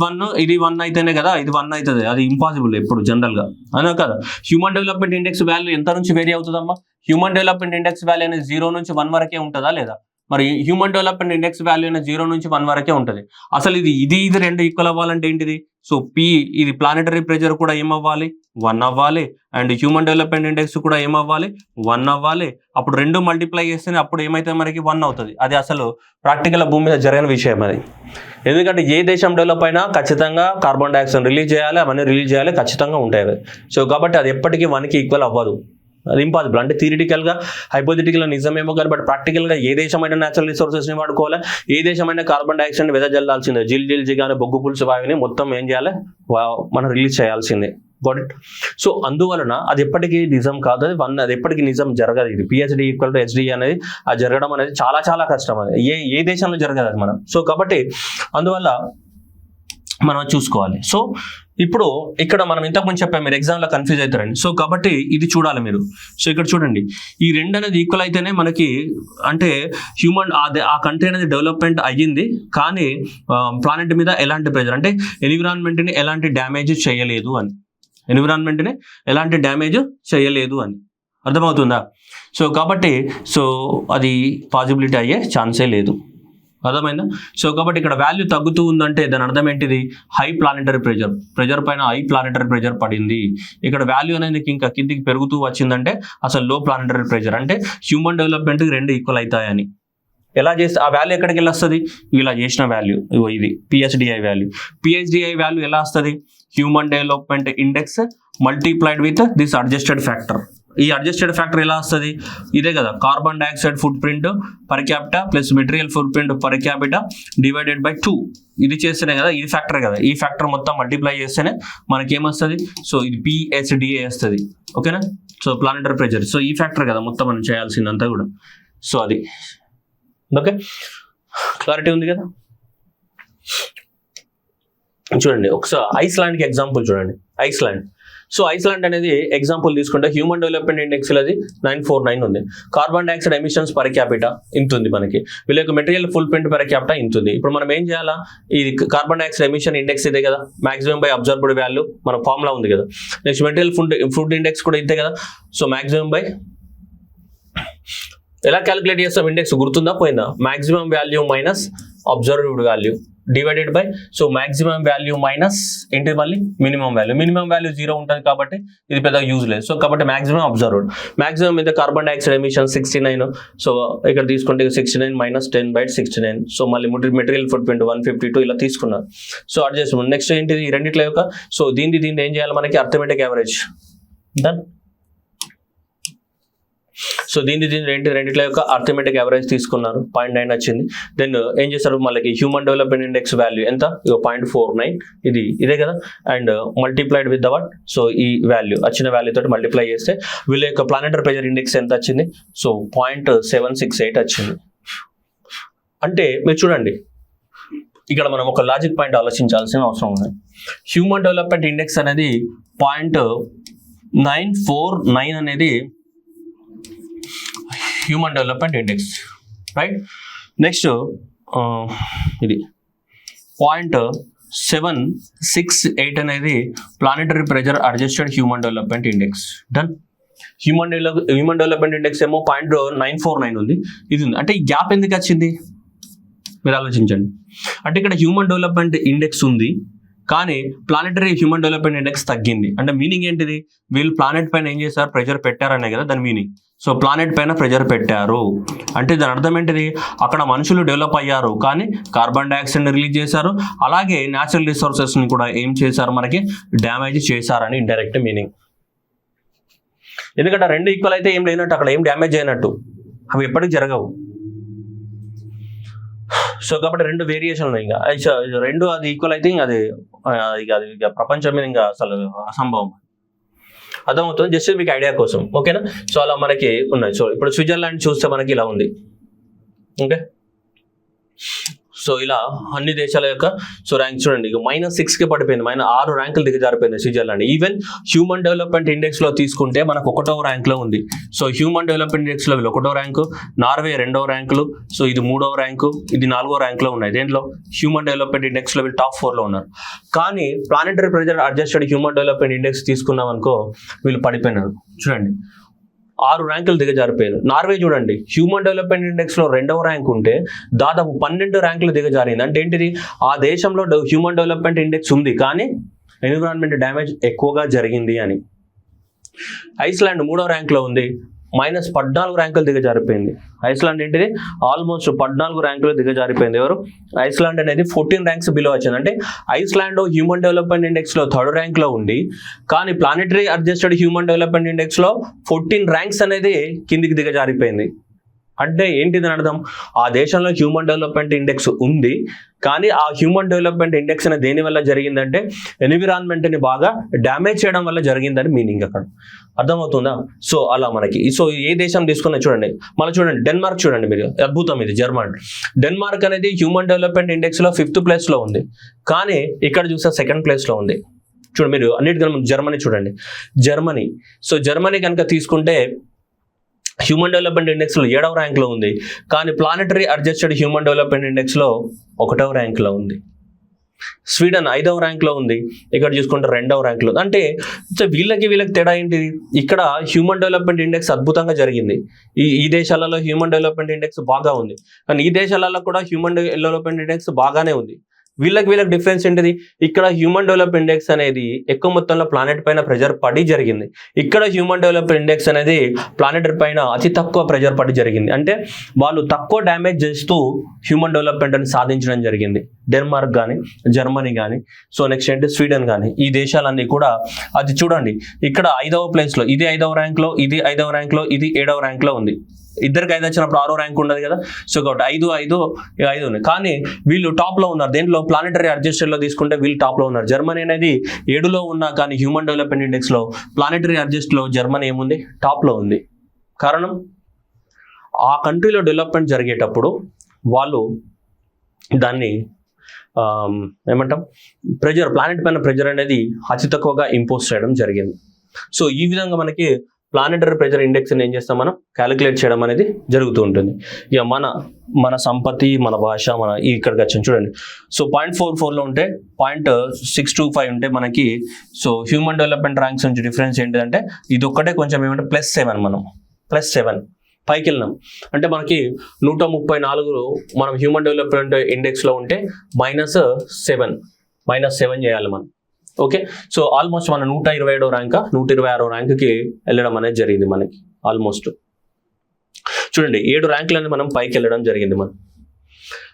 1 అయితేనే కదా ఇది 1 అవుతుంది. అది ఇంపాసిబుల్ ఎప్పుడు జనరల్ గా అనే కదా. హ్యూమన్ డెవలప్మెంట్ ఇండెక్స్ వాల్యూ ఎంత నుంచి వేరీ అవుతుందమ్మా, హ్యూమన్ డెవలప్మెంట్ ఇండెక్స్ వాల్యూ అనేది 0 నుంచి 1 వరకే ఉంటుందా లేదా, మరి హ్యూమన్ డెవలప్మెంట్ ఇండెక్స్ వాల్యూ అనేది 0 నుంచి 1 వరకే ఉంటుంది. అసలు ఇది రెండు ఈక్వల్ అవ్వాలంటే ఏంటిది? సో P ఇది ప్లానెటరీ ప్రెజర్ కూడా ఏమవ్వాలి? 1 అవ్వాలి. అండ్ హ్యూమన్ డెవలప్మెంట్ ఇండెక్స్ కూడా ఏమవ్వాలి? 1 అవ్వాలి. అప్పుడు రెండు మల్టిప్లై చేస్తేనే అప్పుడు ఏమైతే మనకి 1 అవుతుంది. అది అసలు ప్రాక్టికల్ భూమి మీద జరగని విషయం అది. ఎందుకంటే ఏ దేశం డెవలప్ అయినా ఖచ్చితంగా కార్బన్ డైఆక్సైడ్ రిలీజ్ చేయాలి, అవన్నీ రిలీజ్ చేయాలి, ఖచ్చితంగా ఉంటాయి అవి. సో కాబట్టి అది ఎప్పటికీ 1కి ఈక్వల్ అవ్వదు. అది ఇంపాసిబుల్. అంటే థియరిటికల్గా హైపోథెటికల్గా నిజమేమో కానీ బట్ ప్రాక్టికల్గా ఏ దేశమైనా న్యాచురల్ రిసోర్సెస్ని వాడుకోవాలి, ఏ దేశమైనా కార్బన్ డైఆక్సైడ్ వెదజల్లాల్సిందే. జిగానే బొగ్గు పులుసు వాయువుని మొత్తం ఏం చేయాలి? మనం రిలీజ్ చేయాల్సిందే. Got it? సో అందువలన అది ఎప్పటికీ నిజం కాదు, అది ఎప్పటికీ నిజం జరగదు. ఇది PhD ఈక్వల్ టు HD అనేది అది జరగడం అనేది చాలా చాలా కష్టం. అది ఏ దేశంలో జరగదు అది మనం. సో కాబట్టి అందువల్ల మనం చూసుకోవాలి. సో ఇప్పుడు ఇక్కడ మనం ఇంతకుముందు చెప్పాం, మీరు ఎగ్జామ్లో కన్ఫ్యూజ్ అవుతారండి. సో కాబట్టి ఇది చూడాలి మీరు. సో ఇక్కడ చూడండి, ఈ రెండు అనేది ఈక్వల్ అయితేనే మనకి అంటే హ్యూమన్ ఆ కంట్రీ అనేది డెవలప్మెంట్ అయ్యింది, కానీ ప్లానెట్ మీద ఎలాంటి ప్రెజర్ అంటే ఎన్విరాన్మెంట్ని ఎలాంటి డ్యామేజ్ చేయలేదు అని. ఎన్విరాన్మెంట్ని ఎలాంటి డ్యామేజ్ చేయలేదు అని అర్థమవుతుందా? సో కాబట్టి సో అది పాసిబిలిటీ అయ్యే ఛాన్సే లేదు. అర్థమైందా? సో కాబట్టి ఇక్కడ వాల్యూ తగ్గుతూ ఉందంటే దాని అర్థం ఏంటిది? హై ప్లానెటరీ ప్రెజర్ పైన హై ప్లానెటరీ ప్రెజర్ పడింది. ఇక్కడ వాల్యూ అనేది ఇంకా కిందికి పెరుగుతూ వచ్చిందంటే అసలు లో ప్లానెటరీ ప్రెజర్, అంటే హ్యూమన్ డెవలప్మెంట్ రెండు ఈక్వల్ అవుతాయని. ఎలా చేస్తే ఆ వాల్యూ ఎక్కడికి వెళ్ళి వస్తుంది? ఇలా చేసిన వాల్యూ ఇది PhDI వాల్యూ. PhDI వాల్యూ ఎలా వస్తుంది? Human development index multiplied with this adjusted factor. ఈ అడ్జస్టెడ్ ఫ్యాక్టర్ ఎలా వస్తుంది? ఇదే కదా, carbon dioxide foot print per capita plus material foot print per capita divided by 2. ఇది చేస్తేనే కదా, ఈ ఫ్యాక్టర్ కదా, ఈ ఫ్యాక్టర్ మొత్తం మల్టిప్లై చేస్తేనే మనకి ఏమొస్తుంది? సో ఇది PhDA వస్తుంది. ఓకేనా? So planetary pressure. సో ఈ ఫ్యాక్టర్ కదా మొత్తం మనం చేయాల్సిందంతా కూడా. సో అది ఓకే, క్లారిటీ ఉంది కదా? చూడండి ఒకసారి ఐస్లాండ్కి ఎగ్జాంపుల్ చూడండి. సో ఐస్లాండ్ అనేది ఎగ్జాంపుల్ తీసుకుంటే హ్యూమన్ డెవలప్మెంట్ ఇండెక్స్ అది 949 ఉంది. Carbon dioxide emissions per capita ఇంత ఉంది మనకి. వీళ్ళ యొక్క material full print per capita ఇంత ఉంది. ఇప్పుడు మనం ఏం చేయాలా? ఇది కార్బన్ డైఆక్సైడ్ ఎమిషన్ ఇండెక్స్ ఇదే కదా, మాక్సిమం బై అబ్జర్వ్డ్ వాల్యూ మన ఫార్ములా ఉంది కదా. నెక్స్ట్ మెటీరియల్ ఫుడ్ ఇండెక్స్ కూడా ఇంతే కదా. సో మాక్సిమం బై ఎలా క్యాలిక్యులేట్ చేస్తాం? ఇండెక్స్ గుర్తుందా పోయిందా? Maximum value minus observed value divided by so maximum value minus ఏంటి మళ్ళీ మినిమం వాల్యూ 0 ఉంటుంది కాబట్టి ఇది పెద్ద యూజ్ లేదు. సో కాబట్టి మాక్సిమం అబ్జర్వ్డ్, మాక్సిమం మీద కార్బన్ డైఆక్సైడ్ ఎమిషన్ 69. సో ఇక్కడ తీసుకుంటే 69 మైనస్ 10/69. సో మళ్ళీ మెటీరియల్ ఫుట్ ప్రింట్ 152 ఇలా తీసుకున్నారు. So adjust. నెక్స్ట్ ఏంటిది? ఈ రెండిట్లో యొక్క సో దీన్ని ఏం చేయాలి మనకి? Arithmetic average done. సో రెండిట్లో యొక్క అర్థమెటిక్ యావరేజ్ తీసుకున్నారు, 0.9 వచ్చింది. దెన్ ఏం చేస్తారు? మళ్ళీ హ్యూమన్ డెవలప్మెంట్ ఇండెక్స్ వాల్యూ ఎంత? 0.49 ఇదే కదా. And multiplied with what? So ఈ వాల్యూ వచ్చిన వాల్యూ తోటి మల్టిప్లై చేస్తే వీళ్ళ యొక్క ప్లానెటరీ ప్రెజర్ ఇండెక్స్ ఎంత వచ్చింది? సో 0.768 వచ్చింది. అంటే మీరు చూడండి, ఇక్కడ మనం ఒక లాజిక్ పాయింట్ ఆలోచించాల్సిన అవసరం ఉంది. హ్యూమన్ డెవలప్మెంట్ ఇండెక్స్ అనేది 0.949 అనేది human development index, right? Next ఇది 0.768 అనేది planetary pressure adjusted human development index done. Human development index ఏమో 0.949 ఉంది, ఇది ఉంది. అంటే ఈ గ్యాప్ ఎందుకు వచ్చింది మీరు ఆలోచించండి. అంటే ఇక్కడ హ్యూమన్ డెవలప్మెంట్ ఇండెక్స్ ఉంది కానీ ప్లానెటరీ హ్యూమన్ డెవలప్మెంట్ ఇండెక్స్ తగ్గింది. అంటే మీనింగ్ ఏంటిది? వీళ్ళు ప్లానెట్ పైన ఏం చేశారు? ప్రెజర్ పెట్టారనే కదా దాని మీనింగ్. సో ప్లానెట్ పైన ప్రెజర్ పెట్టారు అంటే దాని అర్థం ఏంటిది? అక్కడ మనుషులు డెవలప్ అయ్యారు కానీ కార్బన్ డైఆక్సైడ్ని రిలీజ్ చేశారు, అలాగే న్యాచురల్ రిసోర్సెస్ని కూడా ఏం చేశారు? మనకి డ్యామేజ్ చేశారని ఇండైరెక్ట్ మీనింగ్. ఎందుకంటే రెండు ఈక్వల్ అయితే ఏం లేనట్టు, అక్కడ ఏం డ్యామేజ్ అయినట్టు, అవి ఎప్పటికీ జరగవు. సో కాబట్టి రెండు వేరియేషన్ ఉన్నాయి. ఇంకా రెండు అది ఈక్వల్ అయితే అది ప్రపంచం మీద ఇంకా అసలు అసంభవం. అర్థమవుతుంది? జస్ట్ మీకు ఐడియా కోసం, ఓకేనా? సో అలా మనకి ఉన్నాయి. సో ఇప్పుడు స్విట్జర్లాండ్ చూస్తే మనకి ఇలా ఉంది. ఓకే, సో ఇలా అన్ని దేశాల యొక్క సో ర్యాంక్ చూడండి, ఇక -6కి పడిపోయింది, -6 ర్యాంకులు దిగజారిపోయింది Switzerland. Even human development index లో తీసుకుంటే మనకు 1వ ర్యాంక్ లో ఉంది. సో హ్యూమన్ డెవలప్మెంట్ ఇండెక్స్ లో 1వ ర్యాంకు, నార్వే 2వ ర్యాంకులు, సో ఇది 3వ ర్యాంకు, ఇది 4వ ర్యాంక్ లో ఉన్నాయి. దేంట్లో? హ్యూమన్ డెవలప్మెంట్ ఇండెక్స్ లో వీళ్ళు టాప్ 4 లో ఉన్నారు. కానీ planetary pressure adjusted human development index తీసుకున్నాం అనుకో, వీళ్ళు పడిపోయినారు. చూడండి 6 ర్యాంకులు దిగజారిపోయారు. నార్వే చూడండి, హ్యూమన్ డెవలప్మెంట్ ఇండెక్స్లో 2వ ర్యాంక్ ఉంటే దాదాపు 12 ర్యాంకులు దిగజారింది. అంటే ఏంటిది, ఆ దేశంలో హ్యూమన్ డెవలప్మెంట్ ఇండెక్స్ ఉంది కానీ ఎన్విరాన్మెంట్ డ్యామేజ్ ఎక్కువగా జరిగింది అని. ఐస్లాండ్ 3వ ర్యాంక్లో ఉంది, -14 ర్యాంకులు దిగజారిపోయింది. ఐస్లాండ్ ఏంటిది, ఆల్మోస్ట్ 14 ర్యాంకులు దిగజారిపోయింది. ఎవరు, ఐస్లాండ్ అనేది 14 ర్యాంక్స్ బిలో వచ్చింది. అంటే ఐస్లాండ్ హ్యూమన్ డెవలప్మెంట్ ఇండెక్స్లో 3rd ర్యాంక్లో ఉంది కానీ ప్లానెటరీ అడ్జస్టెడ్ హ్యూమన్ డెవలప్మెంట్ ఇండెక్స్లో 14 ర్యాంక్స్ అనేది కిందికి దిగజారిపోయింది. అంటే ఏంటిదని అర్థం, ఆ దేశంలో హ్యూమన్ డెవలప్మెంట్ ఇండెక్స్ ఉంది కానీ ఆ హ్యూమన్ డెవలప్మెంట్ ఇండెక్స్ అనేది దేని వల్ల జరిగిందంటే ఎన్విరాన్మెంట్ని బాగా డ్యామేజ్ చేయడం వల్ల జరిగిందని మీనింగ్ అక్కడ. అర్థమవుతుందా? సో అలా మనకి సో ఏ దేశం తీసుకున్నా చూడండి, మళ్ళీ చూడండి డెన్మార్క్ చూడండి మీరు, అద్భుతం ఇది జర్మన్. డెన్మార్క్ అనేది హ్యూమన్ డెవలప్మెంట్ ఇండెక్స్లో 5th ప్లేస్లో ఉంది కానీ ఇక్కడ చూస్తే 2nd ప్లేస్లో ఉంది. చూడండి మీరు అన్నిటికన్నా జర్మనీ చూడండి, జర్మనీ. సో జర్మనీ కనుక తీసుకుంటే హ్యూమన్ డెవలప్మెంట్ ఇండెక్స్లో 7వ ర్యాంక్లో ఉంది కానీ ప్లానెటరీ అడ్జస్టెడ్ హ్యూమన్ డెవలప్మెంట్ ఇండెక్స్లో 1వ ర్యాంక్లో ఉంది. స్వీడన్ 5వ ర్యాంక్లో ఉంది, ఇక్కడ చూసుకుంటే 2వ ర్యాంక్లో. అంటే వీళ్ళకి తేడా ఏంటిది, ఇక్కడ హ్యూమన్ డెవలప్మెంట్ ఇండెక్స్ అద్భుతంగా జరిగింది. ఈ దేశాలలో హ్యూమన్ డెవలప్మెంట్ ఇండెక్స్ బాగా ఉంది కానీ ఈ దేశాలలో కూడా హ్యూమన్ డెవలప్మెంట్ ఇండెక్స్ బాగానే ఉంది. వీళ్ళకి డిఫరెన్స్ ఏంటిది, ఇక్కడ హ్యూమన్ డెవలప్మెంట్ ఇండెక్స్ అనేది ఎక్కువ మొత్తంలో ప్లానెట్ పైన ప్రెజర్ పడి జరిగింది. ఇక్కడ హ్యూమన్ డెవలప్మెంట్ ఇండెక్స్ అనేది ప్లానెట్ పైన అతి తక్కువ ప్రెజర్ పడి జరిగింది. అంటే వాళ్ళు తక్కువ డ్యామేజ్ చేస్తూ హ్యూమన్ డెవలప్మెంట్ అని సాధించడం జరిగింది. డెన్మార్క్ కానీ, జర్మనీ కానీ, సో నెక్స్ట్ ఏంటి స్వీడన్ కానీ, ఈ దేశాలన్నీ కూడా అది చూడండి ఇక్కడ 5వ ప్లేస్లో, ఇది 5వ ర్యాంక్లో, ఇది 5వ ర్యాంక్లో, ఇది 7వ ర్యాంక్లో ఉంది. ఇద్దరికి 5 వచ్చినప్పుడు 6వ ర్యాంక్ ఉండదు కదా. సో కాబట్టి 5 ఉన్నాయి కానీ వీళ్ళు టాప్లో ఉన్నారు. దేంట్లో, ప్లానెటరీ అడ్జస్టెడ్లో తీసుకుంటే వీళ్ళు టాప్లో ఉన్నారు. జర్మనీ అనేది 7లో ఉన్నా కానీ హ్యూమన్ డెవలప్మెంట్ ఇండెక్స్లో ప్లానెటరీ అడ్జస్ట్లో జర్మనీ ఏముంది, టాప్లో ఉంది. కారణం, ఆ కంట్రీలో డెవలప్మెంట్ జరిగేటప్పుడు వాళ్ళు దాన్ని ఏమంటాం, ప్రెజర్, ప్లానెట్ పైన ప్రెజర్ అనేది అతి తక్కువగా ఇంపోజ్ చేయడం జరిగింది. సో ఈ విధంగా మనకి ప్లానెటరీ ప్రెజర్ ఇండెక్స్ ఏం చేస్తాం మనం, క్యాలిక్యులేట్ చేయడం అనేది జరుగుతూ ఉంటుంది. ఇక మన సంపత్తి, మన భాష, మన ఇక్కడికి వచ్చాం చూడండి. సో 0.44లో ఉంటే 0.625 ఉంటే మనకి సో హ్యూమన్ డెవలప్మెంట్ ర్యాంక్స్ నుంచి డిఫరెన్స్ ఏంటిదంటే ఇది ఒక్కటే కొంచెం ఏమంటే +7, మనం +7 పైకి వెళ్ళినాం. అంటే మనకి 134 మనం హ్యూమన్ డెవలప్మెంట్ ఇండెక్స్లో ఉంటే -7 చేయాలి మనం. ఓకే, సో ఆల్మోస్ట్ మన 127వ ర్యాంక్ 126వ ర్యాంక్కి వెళ్ళడం అనేది జరిగింది మనకి. ఆల్మోస్ట్ చూడండి 7 ర్యాంకులని మనం పైకి వెళ్ళడం జరిగింది మనం.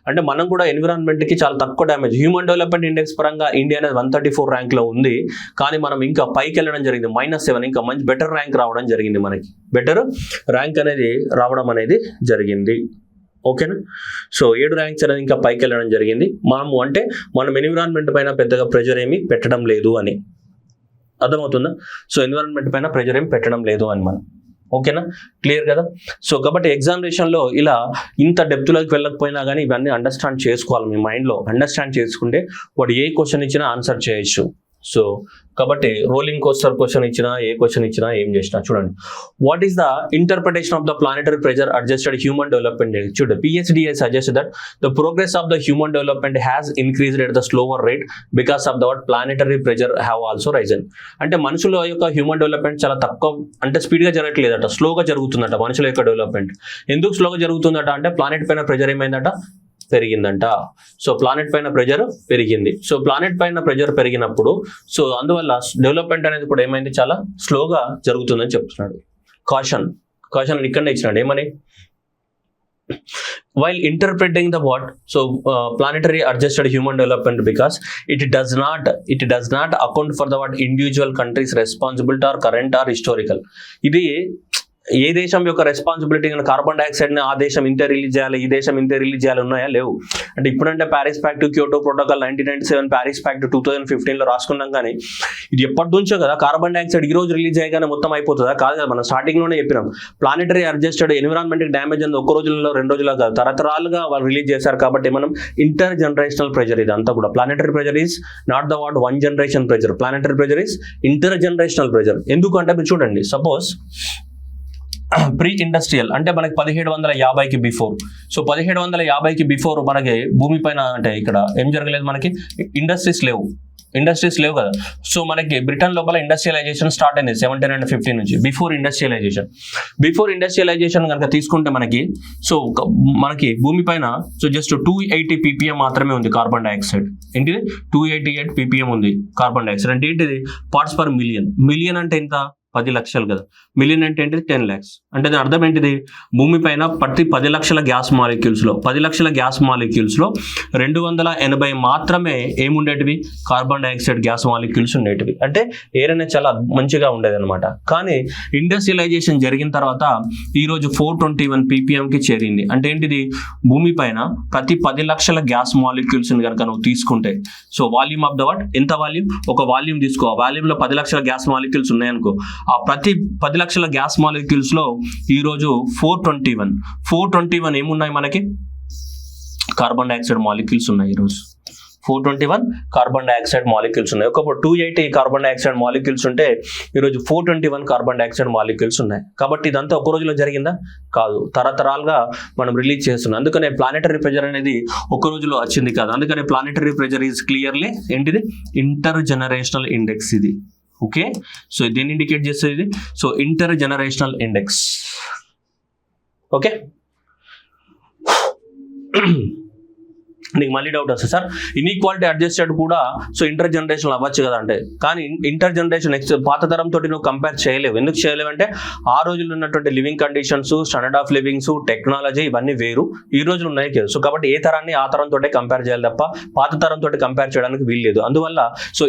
అంటే మనం కూడా ఎన్విరాన్మెంట్కి చాలా తక్కువ డ్యామేజ్. హ్యూమన్ డెవలప్మెంట్ ఇండెక్స్ పరంగా ఇండియా అనేది 134 ర్యాంక్లో ఉంది కానీ మనం ఇంకా పైకి వెళ్ళడం జరిగింది, -7, ఇంకా మంచి బెటర్ ర్యాంక్ రావడం జరిగింది మనకి. బెటర్ ర్యాంక్ అనేది రావడం అనేది జరిగింది. ఓకేనా, సో 7 ర్యాంక్స్ అనేది ఇంకా పైకి వెళ్ళడం జరిగింది. మనం ఎన్విరాన్మెంట్ పైన పెద్దగా ప్రెజర్ ఏమి పెట్టడం లేదు అని. అర్థమవుతుందా? సో ఎన్విరాన్మెంట్ పైన ప్రెజర్ ఏమి పెట్టడం లేదు అని మనం. ఓకేనా, క్లియర్ కదా? సో కాబట్టి ఎగ్జామినేషన్లో ఇలా ఇంత డెప్త్లోకి వెళ్ళకపోయినా కానీ ఇవన్నీ అండర్స్టాండ్ చేసుకోవాలి. మీ మైండ్లో అండర్స్టాండ్ చేసుకుంటే వాడు ఏ క్వశ్చన్ ఇచ్చినా ఆన్సర్ చేయొచ్చు. సో కాబట్టి రోలింగ్ కోస్టర్ క్వశ్చన్ ఇచ్చినా, ఏ క్వశ్చన్ ఇచ్చినా, ఏం చేసినా చూడండి. What is the interpretation of the planetary pressure adjusted human development? చూడండి, PhD has suggested that the progress of the human development has increased at the slower rate because of the planetary pressure have also risen. అంటే మనుషుల యొక్క human development చాలా తక్కువ, అంటే స్పీడ్గా జరగట్లేదట, స్లోగా జరుగుతుందట మనుషుల యొక్క డెవలప్మెంట్. ఎందుకు స్లోగా జరుగుతుందట అంటే ప్లానెట్ పైన ప్రెజర్ ఏమైందట, పెరిగిందంట. సో ప్లానెట్ పైన ప్రెజర్ పెరిగింది. సో ప్లానెట్ పైన ప్రెజర్ పెరిగినప్పుడు సో అందువల్ల డెవలప్మెంట్ అనేది కూడా ఏమైంది, చాలా స్లోగా జరుగుతుందని చెప్తున్నాడు. కాషన్ ఇక్కడనే ఇచ్చినాడు ఏమని, while interpreting the what, so planetary adjusted human development because it does not account for the what individual countries responsibility or current or historical. ఇది ఏ దేశం యొక్క రెస్పాన్సిబిలిటీ, కార్బన్ డైఆక్సైడ్ని ఆ దేశం ఇంతే రిలీజ్ చేయాలి, ఈ దేశం ఇంతే రిలీజ్ చేయాలి ఉన్నాయా, లేవు. అంటే ఇప్పుడంటే Paris pact, Kyoto protocol 1997, Paris pact 2015లో రాసుకున్నాం కానీ ఇది ఎప్పటి నుంచో కదా. కార్బన్ డైఆక్సైడ్ ఈ రోజు రిలీజ్ చేయగానే మొత్తం అయిపోతుందా? కాదు కదా. మనం స్టార్టింగ్లోనే చెప్పినాం ప్లానెటరీ అడ్జస్టెడ్ ఎన్విరాన్మెంట్కి డ్యామేజ్ అంది ఒక్క రోజులలో 2 రోజుల్లో కాదు, తరతరాలుగా వాళ్ళు రిలీజ్ చేశారు. కాబట్టి మనం ఇంటర్ జనరేషనల్ ప్రెజర్ ఇదంతా కూడా. Planetary pressure is not the what 1 generation pressure, planetary pressure is inter generational pressure. ఎందుకంటే మీరు చూడండి, సపోజ్ ప్రీ ఇండస్ట్రియల్ అంటే మనకి 1750కి బిఫోర్. సో 1750కి బిఫోర్ మనకి భూమి పైన అంటే ఇక్కడ ఏం జరగలేదు, మనకి ఇండస్ట్రీస్ లేవు. ఇండస్ట్రీస్ లేవు కదా. సో మనకి బ్రిటన్ లోపల ఇండస్ట్రియలైజేషన్ స్టార్ట్ అయింది 1750 నుంచి, బిఫోర్ ఇండస్ట్రియలైజేషన్ కనుక తీసుకుంటే మనకి మనకి భూమి పైన జస్ట్ 280 ppm మాత్రమే ఉంది కార్బన్ డైఆక్సైడ్. ఏంటిది 288 ppm ఉంది కార్బన్ డైఆక్సైడ్. అంటే ఏంటిది పార్ట్స్ పర్ మిలియన్. మిలియన్ అంటే ఎంత 10 లక్షలు కదా, మిలియన్ అంటే ఏంటిది 10 lakhs. అంటే దాని అర్థం ఏంటిది భూమి పైన ప్రతి 10 లక్షల గ్యాస్ మాలిక్యూల్స్లో 280 మాత్రమే ఏముండేటివి కార్బన్ డైఆక్సైడ్ గ్యాస్ మాలిక్యూల్స్ ఉండేటివి. అంటే ఎయిర్ అనేది చాలా మంచిగా ఉండేది అనమాట. కానీ ఇండస్ట్రియలైజేషన్ జరిగిన తర్వాత ఈరోజు 421 ppmకి చేరింది. అంటే ఏంటిది భూమి పైన ప్రతి 10 లక్షల గ్యాస్ మాలిక్యూల్స్ కనుక నువ్వు తీసుకుంటే వాల్యూమ్ ఆఫ్ ద వాట్ ఎంత వాల్యూమ్, ఒక వాల్యూమ్ తీసుకో, ఆ వాల్యూమ్లో 10 లక్షల గ్యాస్ మాలిక్యూల్స్ ఉన్నాయనుకో, ఆ ప్రతి 10 లక్షల గ్యాస్ మాలిక్యూల్స్ లో ఈరోజు 421 ఏమున్నాయి మనకి కార్బన్ డైఆక్సైడ్ మాలిక్యూల్స్ ఉన్నాయి. ఈరోజు 421 కార్బన్ డైఆక్సైడ్ మాలిక్యూల్స్ ఉన్నాయి. ఒకప్పుడు 280 కార్బన్ డైఆక్సైడ్ మాలిక్యూల్స్ ఉంటే ఈరోజు 421 కార్బన్ డైఆక్సైడ్ మాలిక్యూల్స్ ఉన్నాయి. కాబట్టి ఇదంతా ఒక రోజులో జరిగిందా? కాదు, తరతరాలుగా మనం రిలీజ్ చేస్తున్నాం. అందుకనే ప్లానెటరీ ప్రెజర్ అనేది ఒక రోజులో వచ్చింది కాదు. అందుకనే ప్లానెటరీ ప్రెజర్ ఈజ్ క్లియర్లీ ఏంటిది ఇంటర్ జనరేషనల్ ఇండెక్స్ ఇది. ఓకే, సో దీన్ని ఇండికేట్ చేస్తుంది ఇది. Inter generational index. ఓకే, నీకు మళ్ళీ డౌట్ వస్తుంది, సార్ ఇన్ఈక్వాలిటీ అడ్జస్టెడ్ కూడా ఇంటర్ జనరేషన్ అవ్వచ్చు కదా అంటే. కానీ ఇంటర్ జనరేషన్ పాత తరంతో నువ్వు కంపేర్ చేయలేవు. ఎందుకు చేయలేవు అంటే ఆ రోజుల్లో ఉన్నటువంటి living conditions, standard of livings, technology ఇవన్నీ వేరు, ఈ రోజులు ఉన్నాయి కదా. కాబట్టి ఏ తరాన్ని ఆ తరంతో కంపేర్ చేయాలి తప్ప పాత తరంతో కంపేర్ చేయడానికి వీల్లేదు. అందువల్ల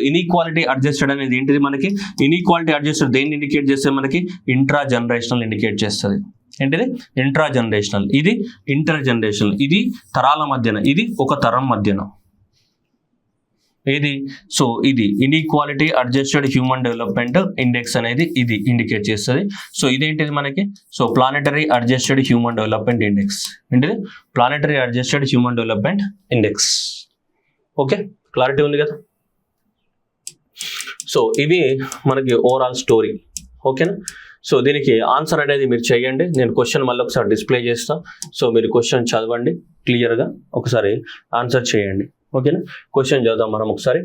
ఇన్ఈక్వాలిటీ అడ్జస్టెడ్ అనేది ఏంటిది మనకి, ఇన్ఈక్వాలిటీ అడ్జస్టెడ్ దేన్ని ఇండికేట్ చేస్తే మనకి ఇంట్రా జనరేషనల్ ఇండికేట్ చేస్తుంది. ఏంటిది ఇంట్రా జనరేషనల్, ఇది ఇంటర్ జనరేషనల్, ఇది తరాల మధ్యన, ఇది ఒక తరం మధ్యన. ఇది ఇది inequality adjusted human development index అనేది ఇది ఇండికేట్ చేస్తుంది. ఇదేంటిది మనకి planetary adjusted human development index. ఏంటిది planetary adjusted human development index. Okay, clarity ఉంది కదా. ఇవి మనకి ఓవరాల్ స్టోరీ. ఓకేనా. దీనికి ఆన్సర్ అనేది మీరు చేయండి. నేను క్వశ్చన్ మళ్ళీ ఒకసారి డిస్ప్లే చేస్తాను. మీరు క్వశ్చన్ చదవండి, క్లియర్గా ఒకసారి ఆన్సర్ చేయండి. ఓకేనా. క్వశ్చన్ చదువుదాం మనం ఒకసారి.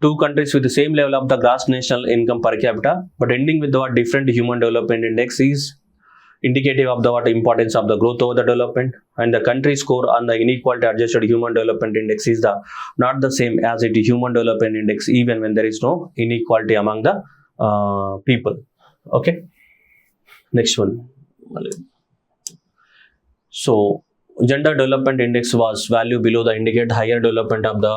2 countries with the same level of the gross national income per capita but ending with the different human development index is indicative of the importance of the growth over the development, and the country score on the inequality adjusted human development index is not the same as it human development index even when there is no inequality among the people. Okay, next one. Gender development index was value below the indicate higher development of the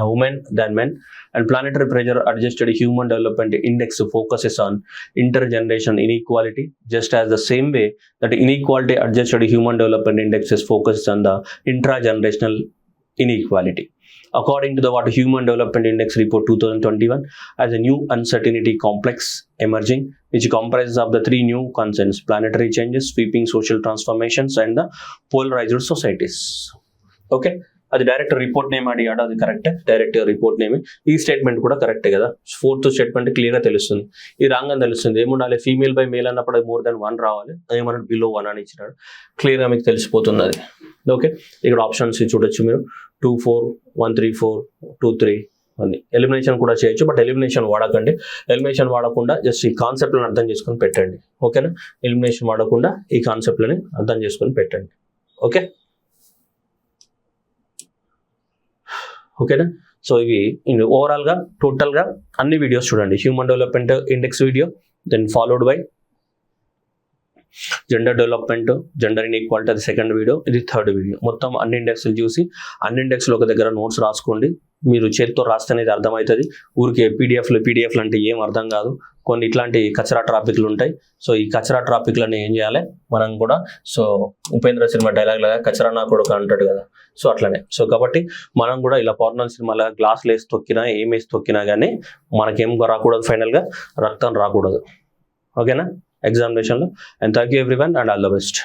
women than men, and planetary pressure adjusted human development index focuses on intergenerational inequality, just as the same way that inequality adjusted human development index is focused on the intragenerational inequality. According to the Human Development Index Report 2021, as a new uncertainty complex emerging, which comprises of the 3 new concerns: planetary changes, sweeping social transformations, and the polarized societies. Okay, అది direct report name అడిగాడు, అది కరెక్టే, direct report name. ఈ statement కూడా కరెక్టే కదా. 4th statement క్లియర్గా తెలుస్తుంది, ఇది రాంగ్ అని తెలుస్తుంది. ఏముండాలి, ఫీమేల్ బై మేల్ అన్నప్పుడు more than 1 రావాలి, ఏమన్నా బిలో 1 అని ఇచ్చినాడు, క్లియర్గా మీకు తెలిసిపోతుంది అది. ఓకే, ఇక్కడ ఆప్షన్స్ చూడొచ్చు మీరు, 2, 4, 1, 3, 4, 2, 3 అని. ఎలిమినేషన్ కూడా చేయొచ్చు, బట్ ఎలిమినేషన్ వాడకండి. ఎలిమినేషన్ వాడకుండా జస్ట్ ఈ కాన్సెప్ట్లను అర్థం చేసుకొని పెట్టండి. ఓకేనా, ఎలిమినేషన్ వాడకుండా ఈ కాన్సెప్ట్లని అర్థం చేసుకొని పెట్టండి. ఓకే, ఓకేనా. ఇవి ఓవరాల్గా టోటల్గా అన్ని వీడియోస్ చూడండి. Human development index video, then followed by gender development, gender inequality, అది 2nd వీడియో, ఇది 3rd వీడియో. మొత్తం అన్ని ఇండెక్స్లు చూసి అన్ని ఇండెక్స్లో ఒక దగ్గర నోట్స్ రాసుకోండి. మీరు చేతితో రాస్తేనే అర్థమవుతుంది. ఊరికి పీడిఎఫ్లు అంటే ఏం అర్థం కాదు. కొన్ని ఇట్లాంటి కచరా ట్రాఫిక్లు ఉంటాయి. ఈ కచరా ట్రాఫిక్లని ఏం చేయాలి మనం కూడా, ఉపేంద్ర సినిమా డైలాగ్ లాగా కచరా నా కొడుకు అంటాడు కదా, అట్లనే. కాబట్టి మనం కూడా ఇలా పౌర్ణమి సినిమాలో గ్లాసులు వేసి తొక్కినా, ఏం వేసి తొక్కినా కానీ మనకేం రాకూడదు, ఫైనల్గా రక్తం రాకూడదు. ఓకేనా ఎగ్జామినేషన్లో. And thank you everyone and all the best.